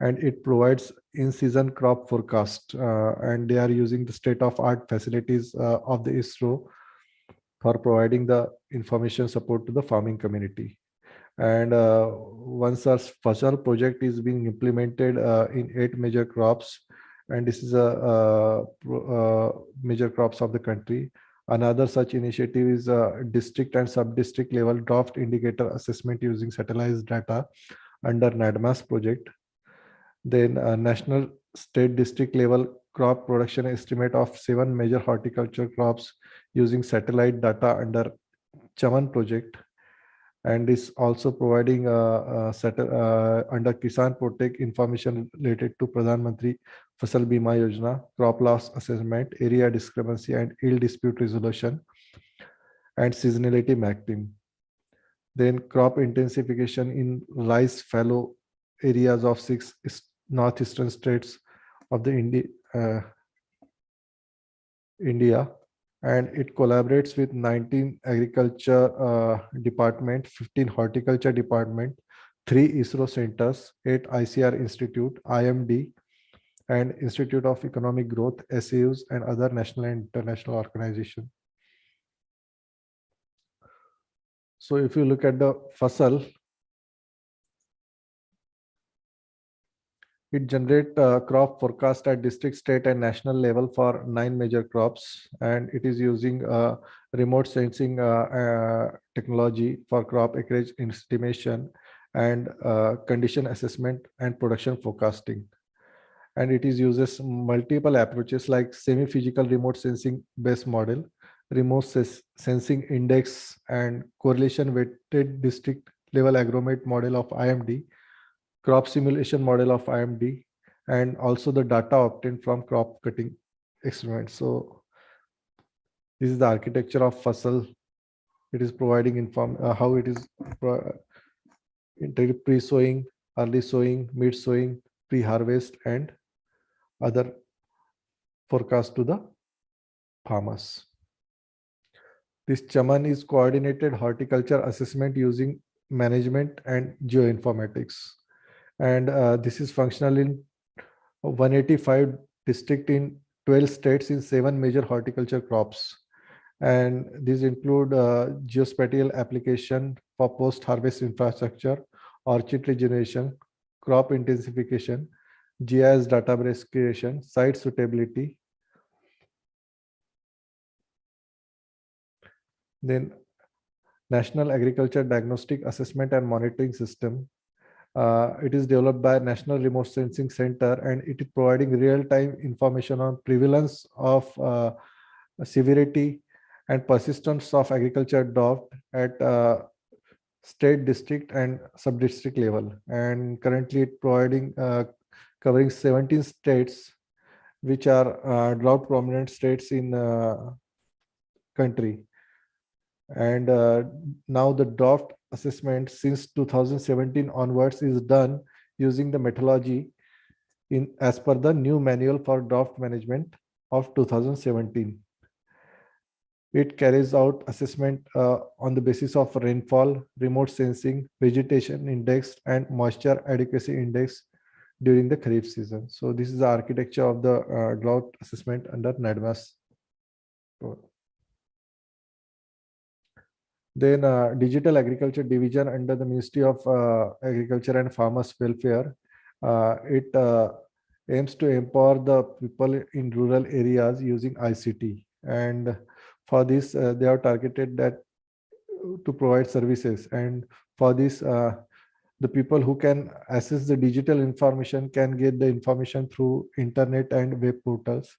and it provides in-season crop forecast, and they are using the state-of-art facilities of the ISRO for providing the information support to the farming community. And once our Fasal project is being implemented in 8 major crops, and this is a major crops of the country. Another such initiative is district and sub-district level draft indicator assessment using satellite data under NADMAS project. Then national state district level crop production estimate of 7 major horticulture crops using satellite data under Chaman project, and is also providing under Kisan Protect information related to Pradhan Mantri Fasal Bima Yojana, crop loss assessment, area discrepancy and yield dispute resolution, and seasonality mapping. Then crop intensification in rice fallow areas of 6 northeastern states of the India, and it collaborates with 19 agriculture department, 15 horticulture department, 3 ISRO centers, 8 ICR Institute, IMD, and Institute of Economic Growth, SAUs, and other national and international organizations. So if you look at the Fasal, it generates crop forecast at district, state, and national level for 9 major crops, and it is using remote sensing technology for crop acreage estimation and condition assessment and production forecasting. And it is uses multiple approaches like semi-physical remote sensing based model, remote sensing index, and correlation weighted district level agromet model of IMD, crop simulation model of IMD, and also the data obtained from crop cutting experiments. So this is the architecture of FASL. It is providing how it is pre-sowing, early sowing, mid sowing, pre-harvest, and other forecast to the farmers. This Chaman is coordinated horticulture assessment using management and geoinformatics. And this is functional in 185 districts in 12 states in 7 major horticulture crops. And these include geospatial application for post-harvest infrastructure, orchid regeneration, crop intensification, GIS database creation, site suitability. Then National Agriculture Diagnostic Assessment and Monitoring System. It is developed by National Remote Sensing Center, and it is providing real-time information on prevalence of severity and persistence of agriculture drought at state, district, and sub-district level. And currently it providing covering 17 states, which are drought prominent states in country. And now the drought assessment since 2017 onwards is done using the methodology as per the new manual for drought management of 2017. It carries out assessment on the basis of rainfall, remote sensing, vegetation index, and moisture adequacy index during the Kharif season. So this is the architecture of the drought assessment under NADMAS. Then Digital Agriculture Division under the Ministry of Agriculture and Farmers Welfare. It aims to empower the people in rural areas using ICT. And for this, they are targeted that to provide services. And for this, the people who can access the digital information can get the information through internet and web portals.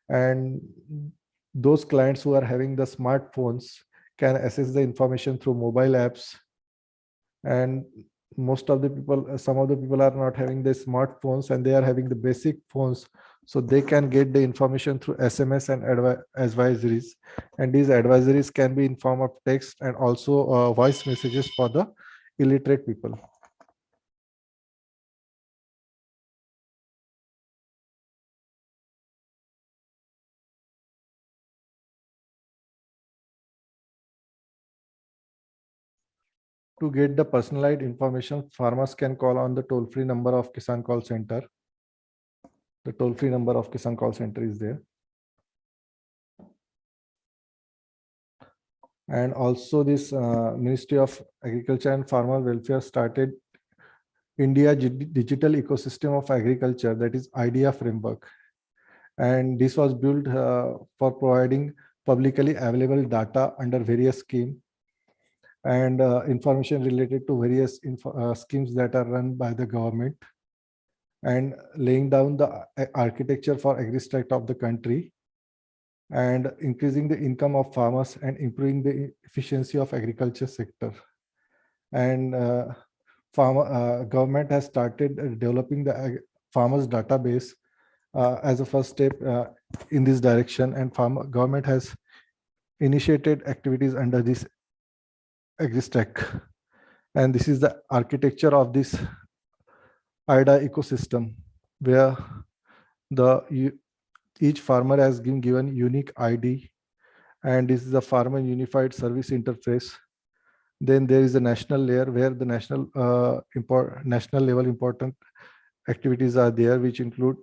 And those clients who are having the smartphones can access the information through mobile apps. And most of the people, some of the people are not having the smartphones and they are having the basic phones. So they can get the information through SMS and advisories. And these advisories can be in form of text and also voice messages for the illiterate people. To get the personalized information, farmers can call on the toll-free number of Kisan Call Center. The toll-free number of Kisan Call Center is there. And also this Ministry of Agriculture and Farmer Welfare started India Digital Ecosystem of Agriculture, that is IDEA framework. And this was built for providing publicly available data under various schemes and information related to various schemes that are run by the government, and laying down the architecture for AgriStack of the country, and increasing the income of farmers and improving the efficiency of agriculture sector. And government has started developing the farmers database as a first step in this direction, and government has initiated activities under this AgriStack. And this is the architecture of this IDA ecosystem, where each farmer has been given unique ID, and this is the farmer unified service interface. Then there is a national layer where the national level important activities are there, which include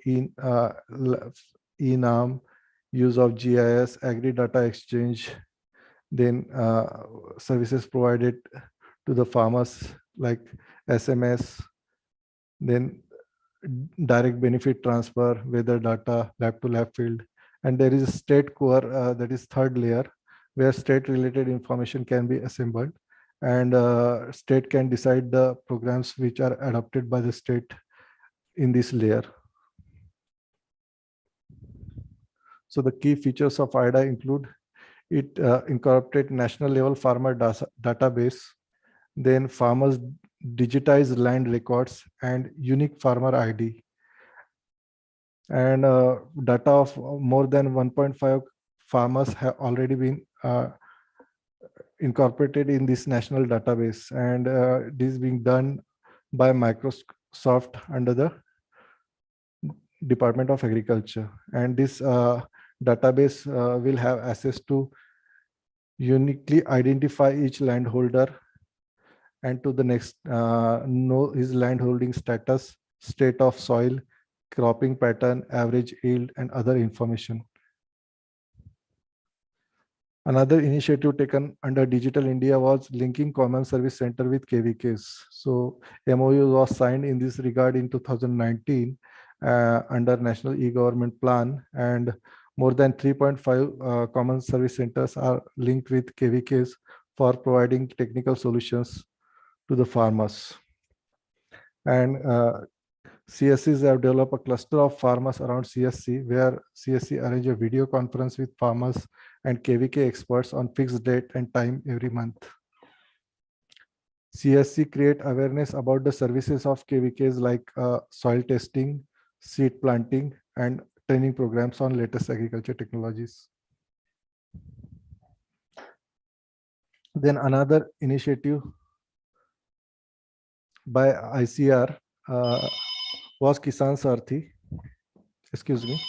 ENAM, use of GIS, agri data exchange, then services provided to the farmers like SMS, then direct benefit transfer, weather data, lab to lab field. And there is a state core, that is third layer, where state related information can be assembled, and state can decide the programs which are adopted by the state in this layer. So the key features of IDA include It incorporates national level farmer database, then farmers digitize land records and unique farmer ID, and data of more than 1.5 farmers have already been incorporated in this national database, and this is being done by Microsoft under the Department of Agriculture. And this database will have access to uniquely identify each landholder and to the next know his landholding status, state of soil, cropping pattern, average yield, and other information. Another initiative taken under Digital India was linking Common Service Center with KVKs. So MOU was signed in this regard in 2019 under National E-Government Plan, and more than 3.5 Common Service Centers are linked with KVKs for providing technical solutions to the farmers. And CSCs have developed a cluster of farmers around CSC, where CSC arrange a video conference with farmers and KVK experts on fixed date and time every month. CSC create awareness about the services of KVKs like soil testing, seed planting, and training programs on latest agriculture technologies. Then another initiative by ICR was Kisan Sarthi. Excuse me.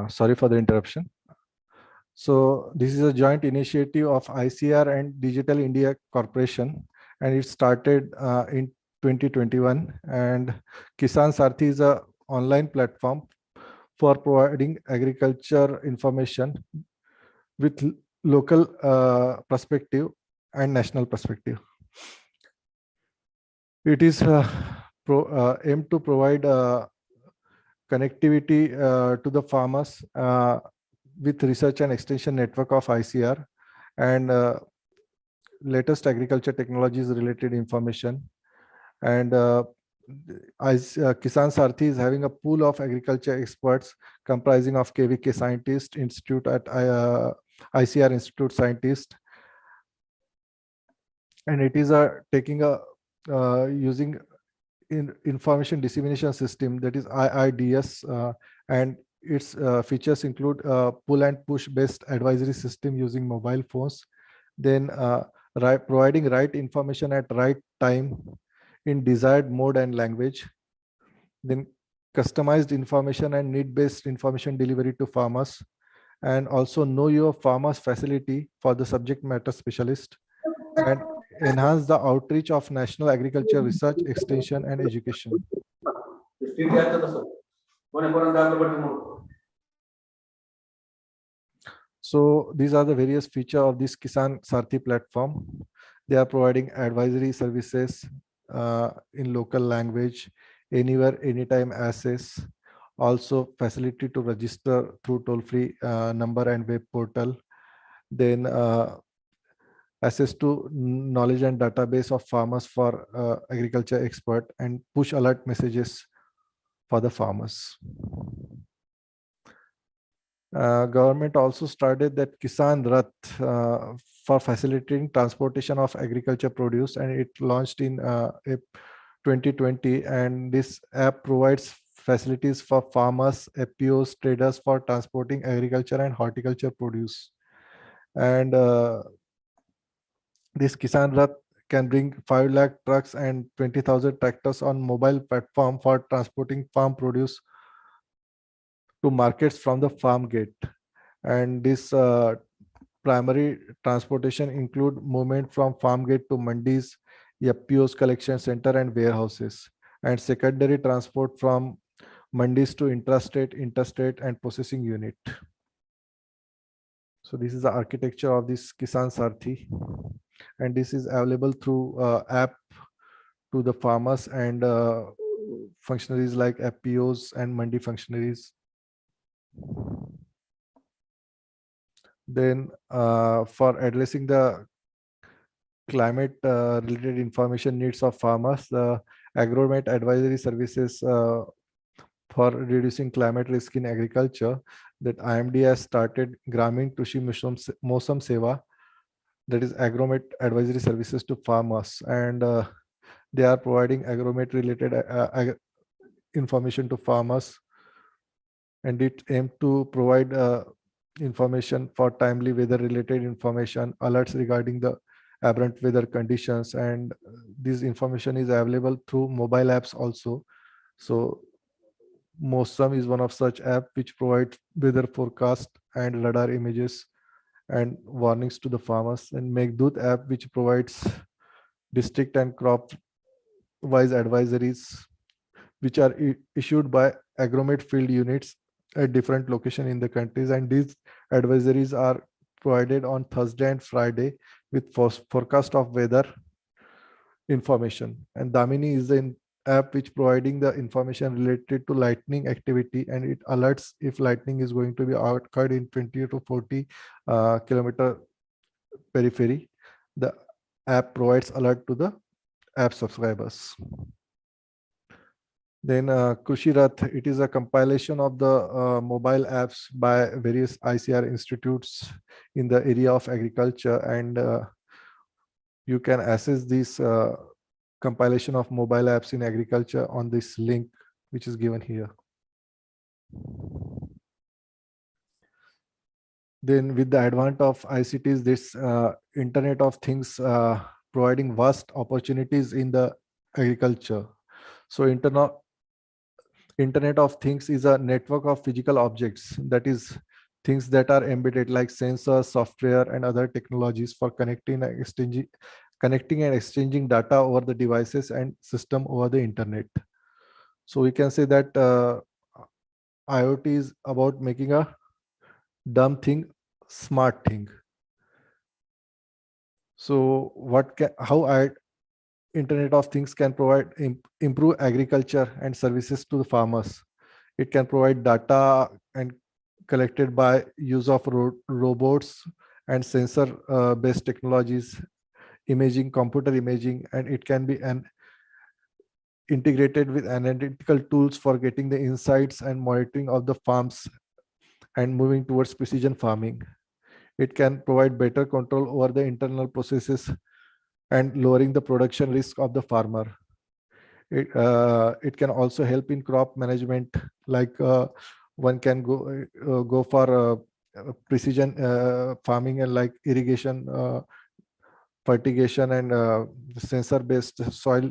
Sorry for the interruption. So this is a joint initiative of ICR and Digital India Corporation, and it started in 2021. And Kisan Sarthi is a online platform for providing agriculture information with local perspective and national perspective. It is aimed to provide connectivity to the farmers with research and extension network of ICR and latest agriculture technologies related information. And Kisan Sarthi is having a pool of agriculture experts comprising of KVK scientists, institute at ICR Institute scientists, and it is taking a using information dissemination system, that is IIDS, and its features include pull and push based advisory system using mobile phones, then providing right information at right time in desired mode and language, then customized information and need-based information delivery to farmers, and also know your farmers facility for the subject matter specialist, and enhance the outreach of national agriculture research, extension, and education. So these are the various features of this Kisan Sarthi platform. They are providing advisory services in local language, anywhere, anytime access, also facility to register through toll-free number and web portal, then access to knowledge and database of farmers for agriculture expert, and push alert messages for the farmers. Government also started that Kisan Rath for facilitating transportation of agriculture produce, and it launched in 2020, and this app provides facilities for farmers, FPOs, traders for transporting agriculture and horticulture produce. And this Kisan Rath can bring 5 lakh trucks and 20,000 tractors on mobile platform for transporting farm produce to markets from the farm gate. And this primary transportation include movement from farm gate to mandis, FPOs, collection center and warehouses, and secondary transport from mandis to intrastate, interstate and processing unit. So this is the architecture of this Kisan Sarthi, and this is available through app to the farmers and functionaries like FPOs and mandi functionaries. Then for addressing the climate related information needs of farmers, the agromet advisory services for reducing climate risk in agriculture, that IMD has started Gramin Krishi Mosam Seva, that is agromet advisory services to farmers, and they are providing agromet related information to farmers, and it aims to provide information for timely weather related information, alerts regarding the aberrant weather conditions, and this information is available through mobile apps also. So Mosam is one of such app which provides weather forecast and radar images and warnings to the farmers, and Meghdut app which provides district and crop wise advisories which are issued by agromet field units at different locations in the countries, and these advisories are provided on Thursday and Friday with forecast of weather information. And Damini is an app which providing the information related to lightning activity, and it alerts if lightning is going to be occurred in 20 to 40 kilometer periphery. The app provides alert to the app subscribers. Then Krushi Rath, it is a compilation of the mobile apps by various ICR institutes in the area of agriculture, and you can access this compilation of mobile apps in agriculture on this link which is given here. Then with the advent of ICTs, this Internet of Things providing vast opportunities in the agriculture. So Internet of Things is a network of physical objects, that is things that are embedded like sensors, software and other technologies for connecting and exchanging data over the devices and system over the internet. So we can say that IoT is about making a dumb thing smart thing. So how Internet of Things can improve agriculture and services to the farmers. It can provide data and collected by use of robots and sensor based technologies, imaging, computer imaging, and it can be integrated with analytical tools for getting the insights and monitoring of the farms and moving towards precision farming. It can provide better control over the internal processes and lowering the production risk of the farmer. It can also help in crop management, like one can go for precision farming and like irrigation, fertigation, and sensor based soil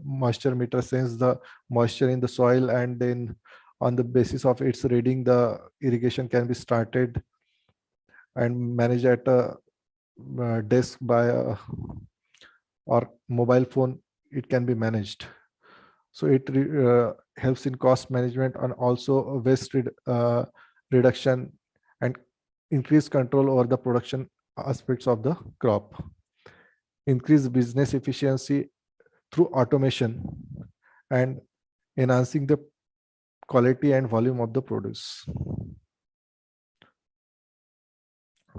moisture meter sense the moisture in the soil, and then on the basis of its reading the irrigation can be started and managed at a desk by a or mobile phone. It can be managed. So it helps in cost management and also waste reduction and increase control over the production aspects of the crop. Increase business efficiency through automation and enhancing the quality and volume of the produce.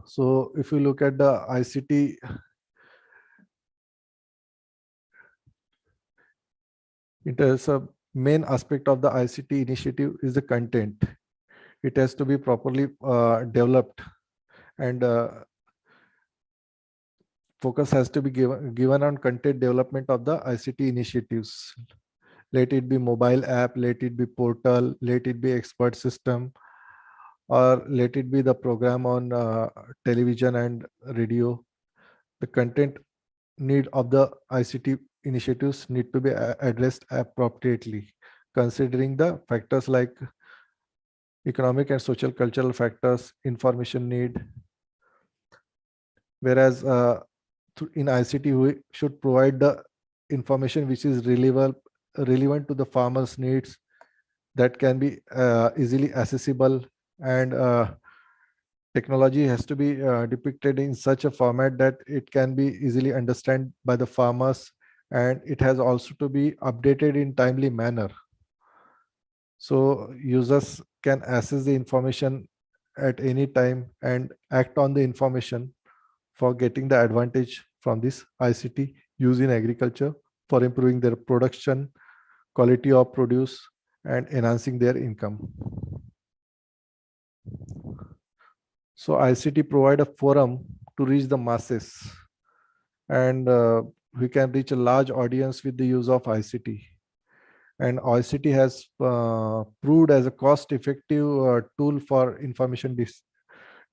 So if you look at the ICT, it is a main aspect of the ICT initiative is the content. It has to be properly developed, and focus has to be given on content development of the ICT initiatives. Let it be mobile app, let it be portal, let it be expert system, or let it be the program on television and radio. The content need of the ICT initiatives need to be addressed appropriately, considering the factors like economic and social cultural factors, information need, Whereas in ICT, we should provide the information which is relevant to the farmer's needs, that can be easily accessible, and technology has to be depicted in such a format that it can be easily understood by the farmers, and it has also to be updated in timely manner, so users can access the information at any time and act on the information for getting the advantage from this ICT used in agriculture for improving their production, quality of produce, and enhancing their income. So ICT provide a forum to reach the masses, and we can reach a large audience with the use of ICT. And ICT has proved as a cost-effective tool for information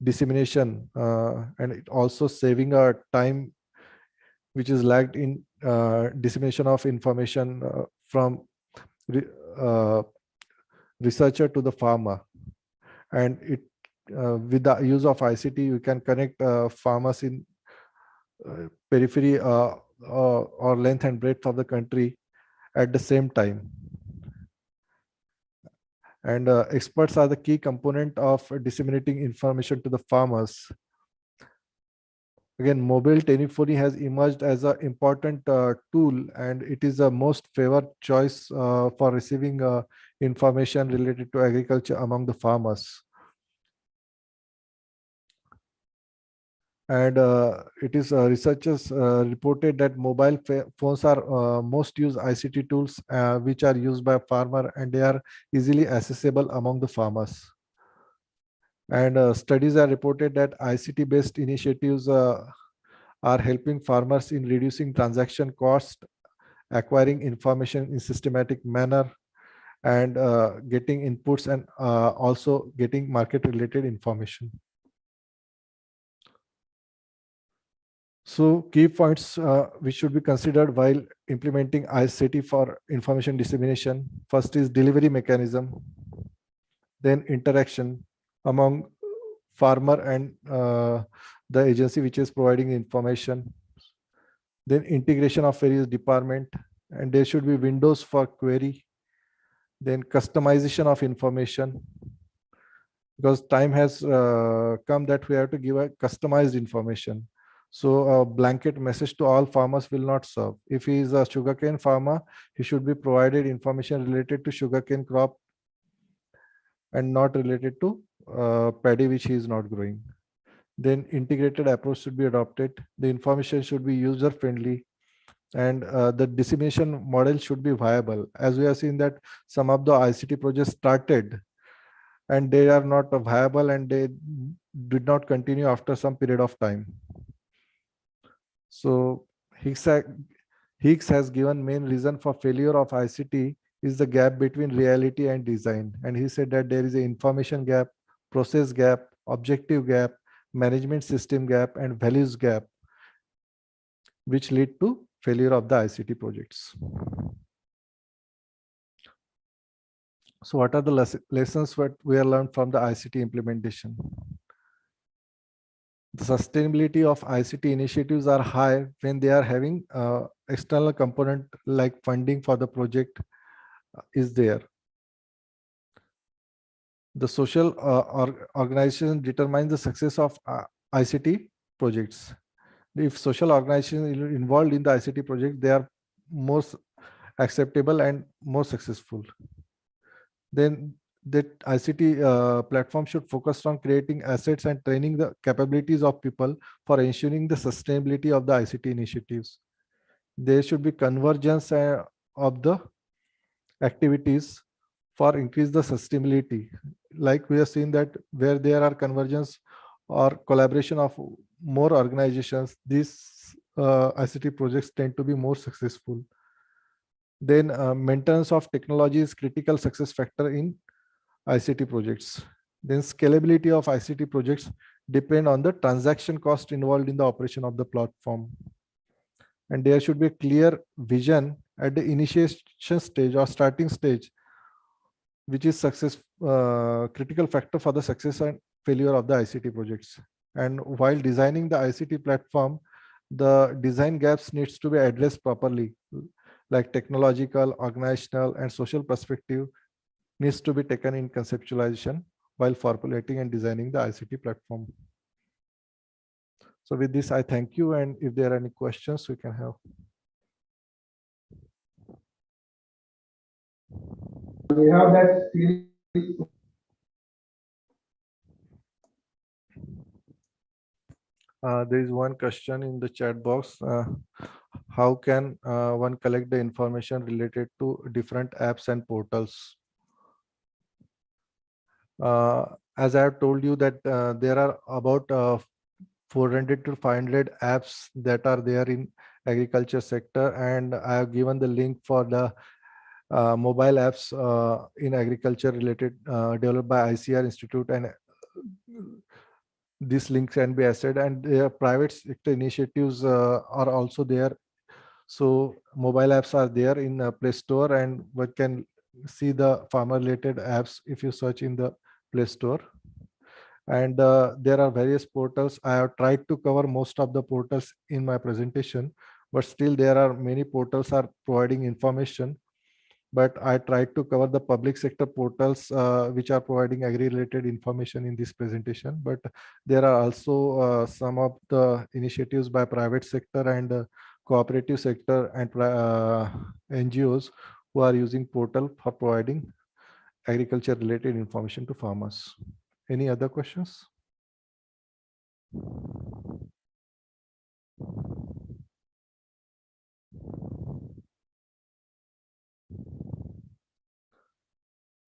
dissemination, and it also saving our time which is lagged in dissemination of information from re researcher to the farmer. And it with the use of ICT, you can connect farmers in periphery or length and breadth of the country at the same time. And experts are the key component of disseminating information to the farmers. Again, mobile telephony has emerged as an important tool, and it is the most favored choice for receiving information related to agriculture among the farmers. And it is researchers reported that mobile phones are most used ICT tools which are used by farmer, and they are easily accessible among the farmers. And studies are reported that ICT based initiatives are helping farmers in reducing transaction cost, acquiring information in systematic manner, and getting inputs, and also getting market related information. So key points which should be considered while implementing ICT for information dissemination. First is delivery mechanism, then interaction among farmer and the agency which is providing information, then integration of various department, and there should be windows for query, then customization of information, because time has come that we have to give a customized information. So a blanket message to all farmers will not serve. If he is a sugarcane farmer, he should be provided information related to sugarcane crop and not related to paddy which he is not growing. Then integrated approach should be adopted. The information should be user friendly, and the dissemination model should be viable. As we have seen that some of the ICT projects started and they are not viable, and they did not continue after some period of time. So Hicks has given main reason for failure of ICT is the gap between reality and design. And he said that there is an information gap, process gap, objective gap, management system gap, and values gap, which lead to failure of the ICT projects. So what are the lessons that we have learned from the ICT implementation? The sustainability of ICT initiatives are high when they are having external component like funding for the project is there. The social organization determines the success of ICT projects. If social organization is involved in the ICT project, they are more acceptable and more successful. Then that ICT platform should focus on creating assets and training the capabilities of people for ensuring the sustainability of the ICT initiatives. There should be convergence of the activities for increase the sustainability. Like we have seen that where there are convergence or collaboration of more organizations, these ICT projects tend to be more successful. Then maintenance of technology is critical success factor in ICT projects. Then scalability of ICT projects depend on the transaction cost involved in the operation of the platform. And there should be a clear vision at the initiation stage or starting stage, which is critical factor for the success and failure of the ICT projects. And while designing the ICT platform, the design gaps needs to be addressed properly, like technological, organizational, and social perspective needs to be taken in conceptualization while formulating and designing the ICT platform. So with this, I thank you. And if there are any questions, we can have. We have that series. There is one question in the chat box. How can one collect the information related to different apps and portals? As I have told you that there are about 400 to 500 apps that are there in agriculture sector, and I have given the link for the mobile apps in agriculture related developed by ICAR Institute, and this link can be accessed, and their private sector initiatives are also there. So mobile apps are there in Play Store, and one can see the farmer related apps if you search in the Play Store. And there are various portals. I have tried to cover most of the portals in my presentation, but still there are many portals are providing information. But I tried to cover the public sector portals which are providing agri-related information in this presentation. But there are also some of the initiatives by private sector and cooperative sector and NGOs who are using portal for providing agriculture-related information to farmers. Any other questions?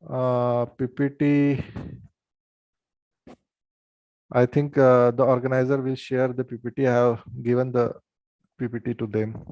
PPT. I think the organizer will share the PPT. I have given the PPT to them.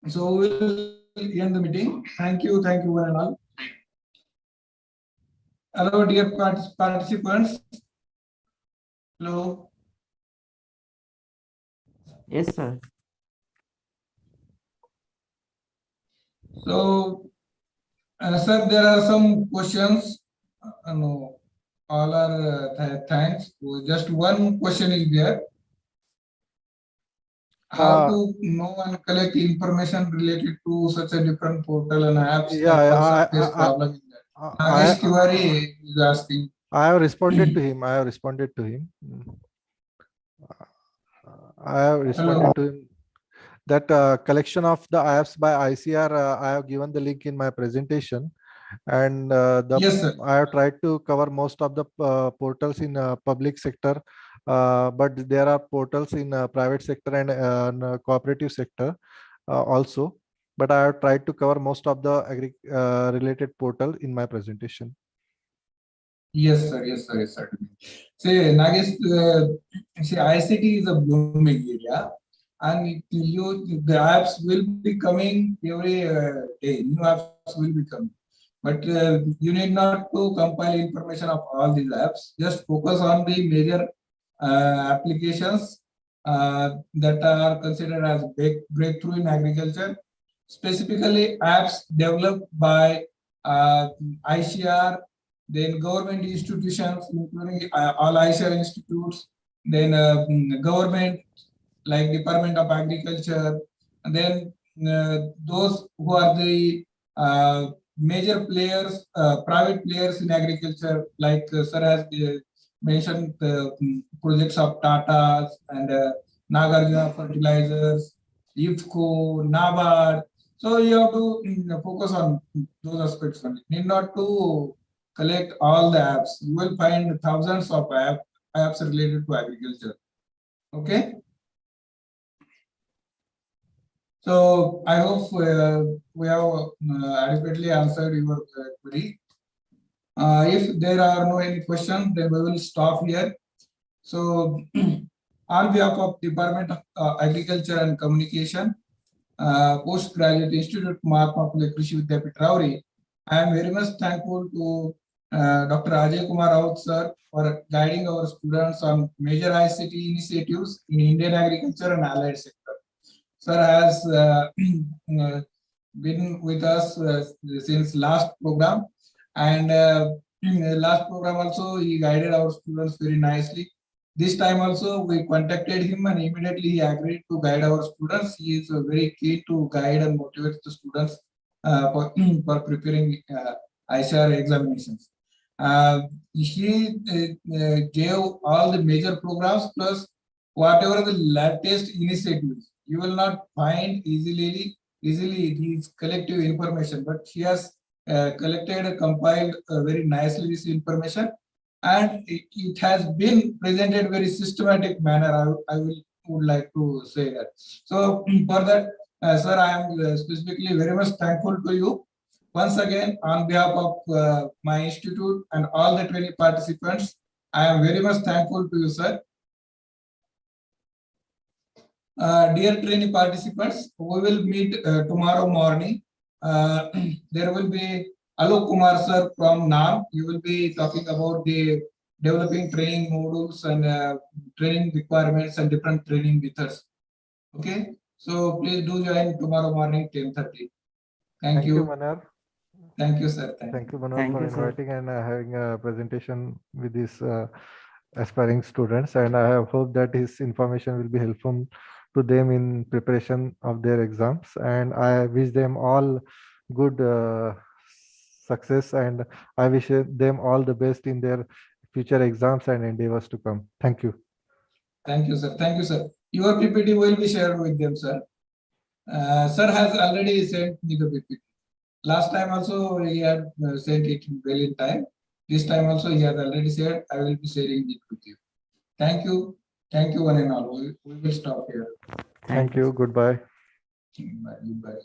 So we'll end the meeting. Thank you, one and all. Hello, dear participants. Hello. Yes, sir. So, sir, there are some questions. No, all are thanks. Just one question is there. How to know and collect information related to such a different portal and apps? Yeah, face problem in that. Nagesh Tiwari is asking. I have responded to him. I have responded to him. I have responded to him. That collection of the apps by ICR, I have given the link in my presentation, and Yes, sir. I have tried to cover most of the portals in public sector, but there are portals in private sector and cooperative sector also. But I have tried to cover most of the related portal in my presentation. Yes, sir. Yes, sir. Yes, sir. See, Nagesh, see, ICT is a blooming area, and the apps will be coming every day. New apps will be coming, but you need not to compile information of all these apps. Just focus on the major applications that are considered as breakthrough in agriculture. Specifically, apps developed by ICR, then government institutions, including all ICR institutes, then government like Department of Agriculture, and then those who are the major players, private players in agriculture, like Sir has mentioned the projects of Tata and Nagarjuna Fertilizers, IFCO, NABARD. So you have to focus on those aspects only. Need not to collect all the apps. You will find thousands of apps related to agriculture. Okay. So I hope we have adequately answered your query. If there are no any questions, then we will stop here. So on behalf of Department of Agriculture and Communication, Postgraduate Institute Mahatma Phule Krishi Vidyapith Rahuri, I am very much thankful to Dr. Ajaykumar Raut sir for guiding our students on major ICT initiatives in Indian agriculture and allied sector. Sir has been with us since last program, and in the last program also he guided our students very nicely. This time also we contacted him and immediately he agreed to guide our students. He is very keen to guide and motivate the students for preparing ICAR examinations. He gave all the major programs plus whatever the latest initiatives. You will not find easily his collective information, but he has collected and compiled very nicely this information, and it has been presented very systematic manner. I would like to say that. So for that, sir, I am specifically very much thankful to you. Once again, on behalf of my institute and all the 20 participants, I am very much thankful to you, sir. Dear trainee participants, we will meet tomorrow morning. There will be Alok Kumar sir from NAM. You will be talking about the developing training modules and training requirements and different training methods. Okay, so please do join tomorrow morning 10:30. Thank you, Manar. Thank you, sir. Thank you, Manar, for inviting and having a presentation with these aspiring students. And I hope that his information will be helpful to them in preparation of their exams. And I wish them all good success, and I wish them all the best in their future exams and endeavors to come. Thank you. Thank you, sir. Thank you, sir. Your PPT will be shared with them, sir. Sir has already sent me the PPT. Last time also he had sent it well in time. This time also he has already said, I will be sharing it with you. Thank you. Thank you, one and all. We will stop here. Thank you. Goodbye. Bye. Goodbye.